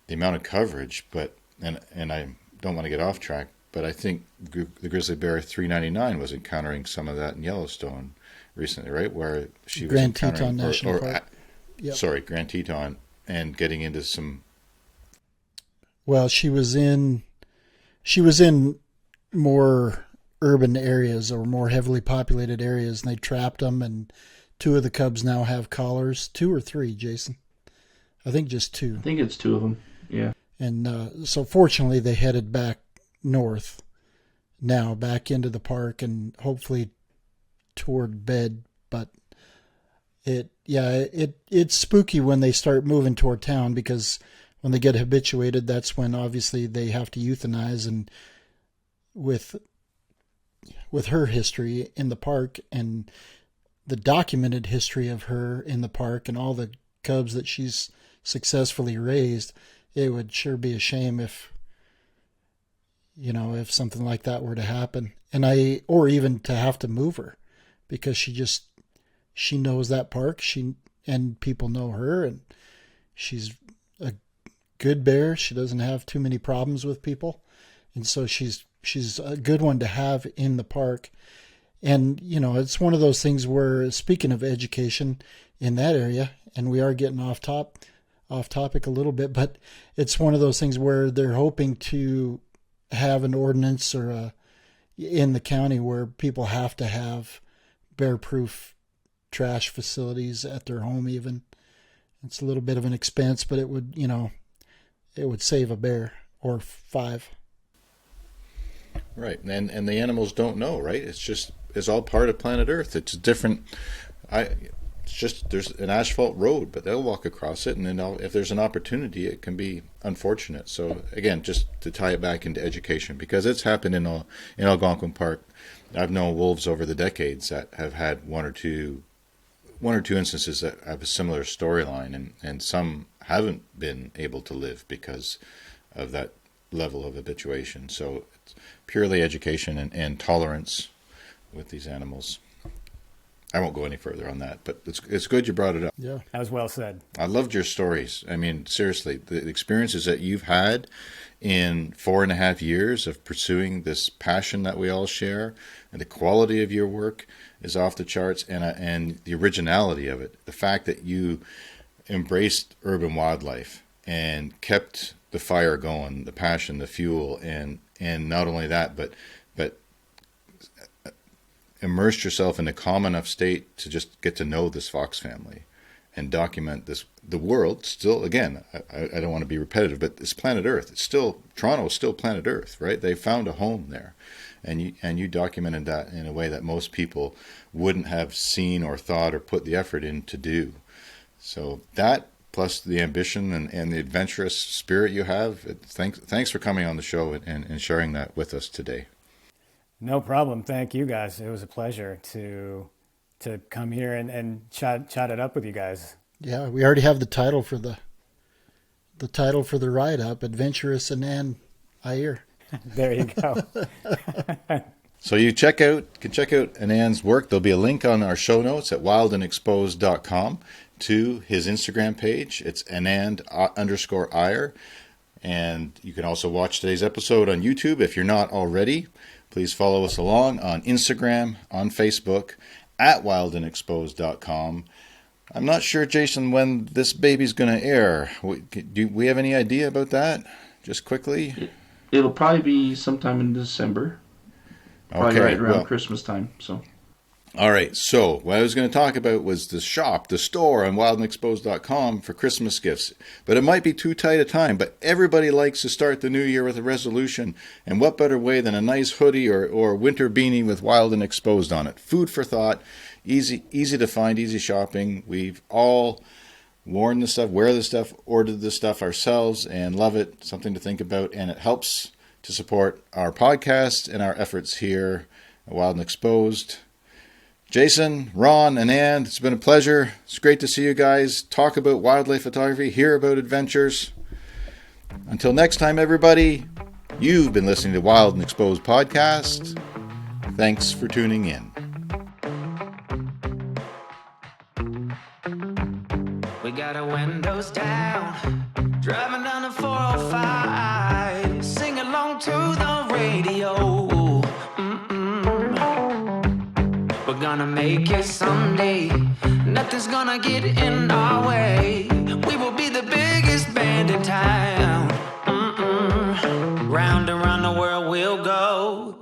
amount of coverage. But and I don't want to get off track, but I think the grizzly bear 399 was encountering some of that in Yellowstone recently, right? Where she was Grand encountering, Teton National Park. Yep. Sorry, Grand Teton, and getting into some. Well, she was in more urban areas or more heavily populated areas, and they trapped them, and 2 of the cubs now have collars. 2 or 3, Jason? I think just 2. I think it's 2 of them, yeah. And so fortunately they headed back north now, back into the park and hopefully toward bed. But it's spooky when they start moving toward town, because when they get habituated, that's when obviously they have to euthanize. And with her history in the park and the documented history of her in the park and all the cubs that she's successfully raised, it would sure be a shame if something like that were to happen. Or even to have to move her, because she knows that park, and people know her, and she's a good bear. She doesn't have too many problems with people. And so she's a good one to have in the park. And, it's one of those things where, speaking of education in that area, and we are getting off topic a little bit, but it's one of those things where they're hoping to have an ordinance in the county where people have to have bear-proof trash facilities at their home even. It's a little bit of an expense, but it would save a bear or 5. Right, and the animals don't know, right? It's all part of planet Earth. It's different. There's an asphalt road, but they'll walk across it, and then if there's an opportunity, it can be unfortunate. So again, just to tie it back into education, because it's happened in Algonquin Park. I've known wolves over the decades that have had one or two instances that have a similar storyline, and some haven't been able to live because of that level of habituation. So it's purely education and tolerance with these animals. I won't go any further on that, but it's good you brought it up. Yeah. That was well said. I loved your stories. I mean, seriously, the experiences that you've had in 4.5 years of pursuing this passion that we all share, and the quality of your work is off the charts, and the originality of it. The fact that you embraced urban wildlife and kept the fire going, the passion, the fuel, and not only that, but immersed yourself in a calm enough state to just get to know this fox family and document the world. Still, again, I don't want to be repetitive, but it's planet Earth. It's still, Toronto is still planet Earth, right? They found a home there, and you documented that in a way that most people wouldn't have seen or thought or put the effort in to do. So that, plus the ambition and the adventurous spirit you have, thanks for coming on the show and sharing that with us today. No problem. Thank you guys. It was a pleasure to come here and chat it up with you guys. Yeah, we already have the title for the write up, Adventurous Anand Iyer. There you go. So you can check out Anand's work. There'll be a link on our show notes at wildandexposed.com to his Instagram page. It's Anand_Iyer. And you can also watch today's episode on YouTube if you're not already. Please follow us along on Instagram, on Facebook, at wildandexposed.com. I'm not sure, Jason, when this baby's going to air. Do we have any idea about that? Just quickly. It'll probably be sometime in December. Probably right around Christmas time. So. All right. So what I was going to talk about was the store on wildandexposed.com for Christmas gifts. But it might be too tight a time. But everybody likes to start the new year with a resolution. And what better way than a nice hoodie or winter beanie with Wild and Exposed on it? Food for thought. Easy to find, easy shopping. We've all worn the stuff, wear the stuff, ordered the stuff ourselves, and love it. Something to think about. And it helps to support our podcast and our efforts here at Wild and Exposed. Jason, Ron, and Anand, it's been a pleasure. It's great to see you guys talk about wildlife photography, hear about adventures. Until next time, everybody, you've been listening to Wild and Exposed Podcast. Thanks for tuning in. We got our windows down, driving down the 405, sing along to the radio. We're gonna make it someday. Nothing's gonna get in our way. We will be the biggest band in town.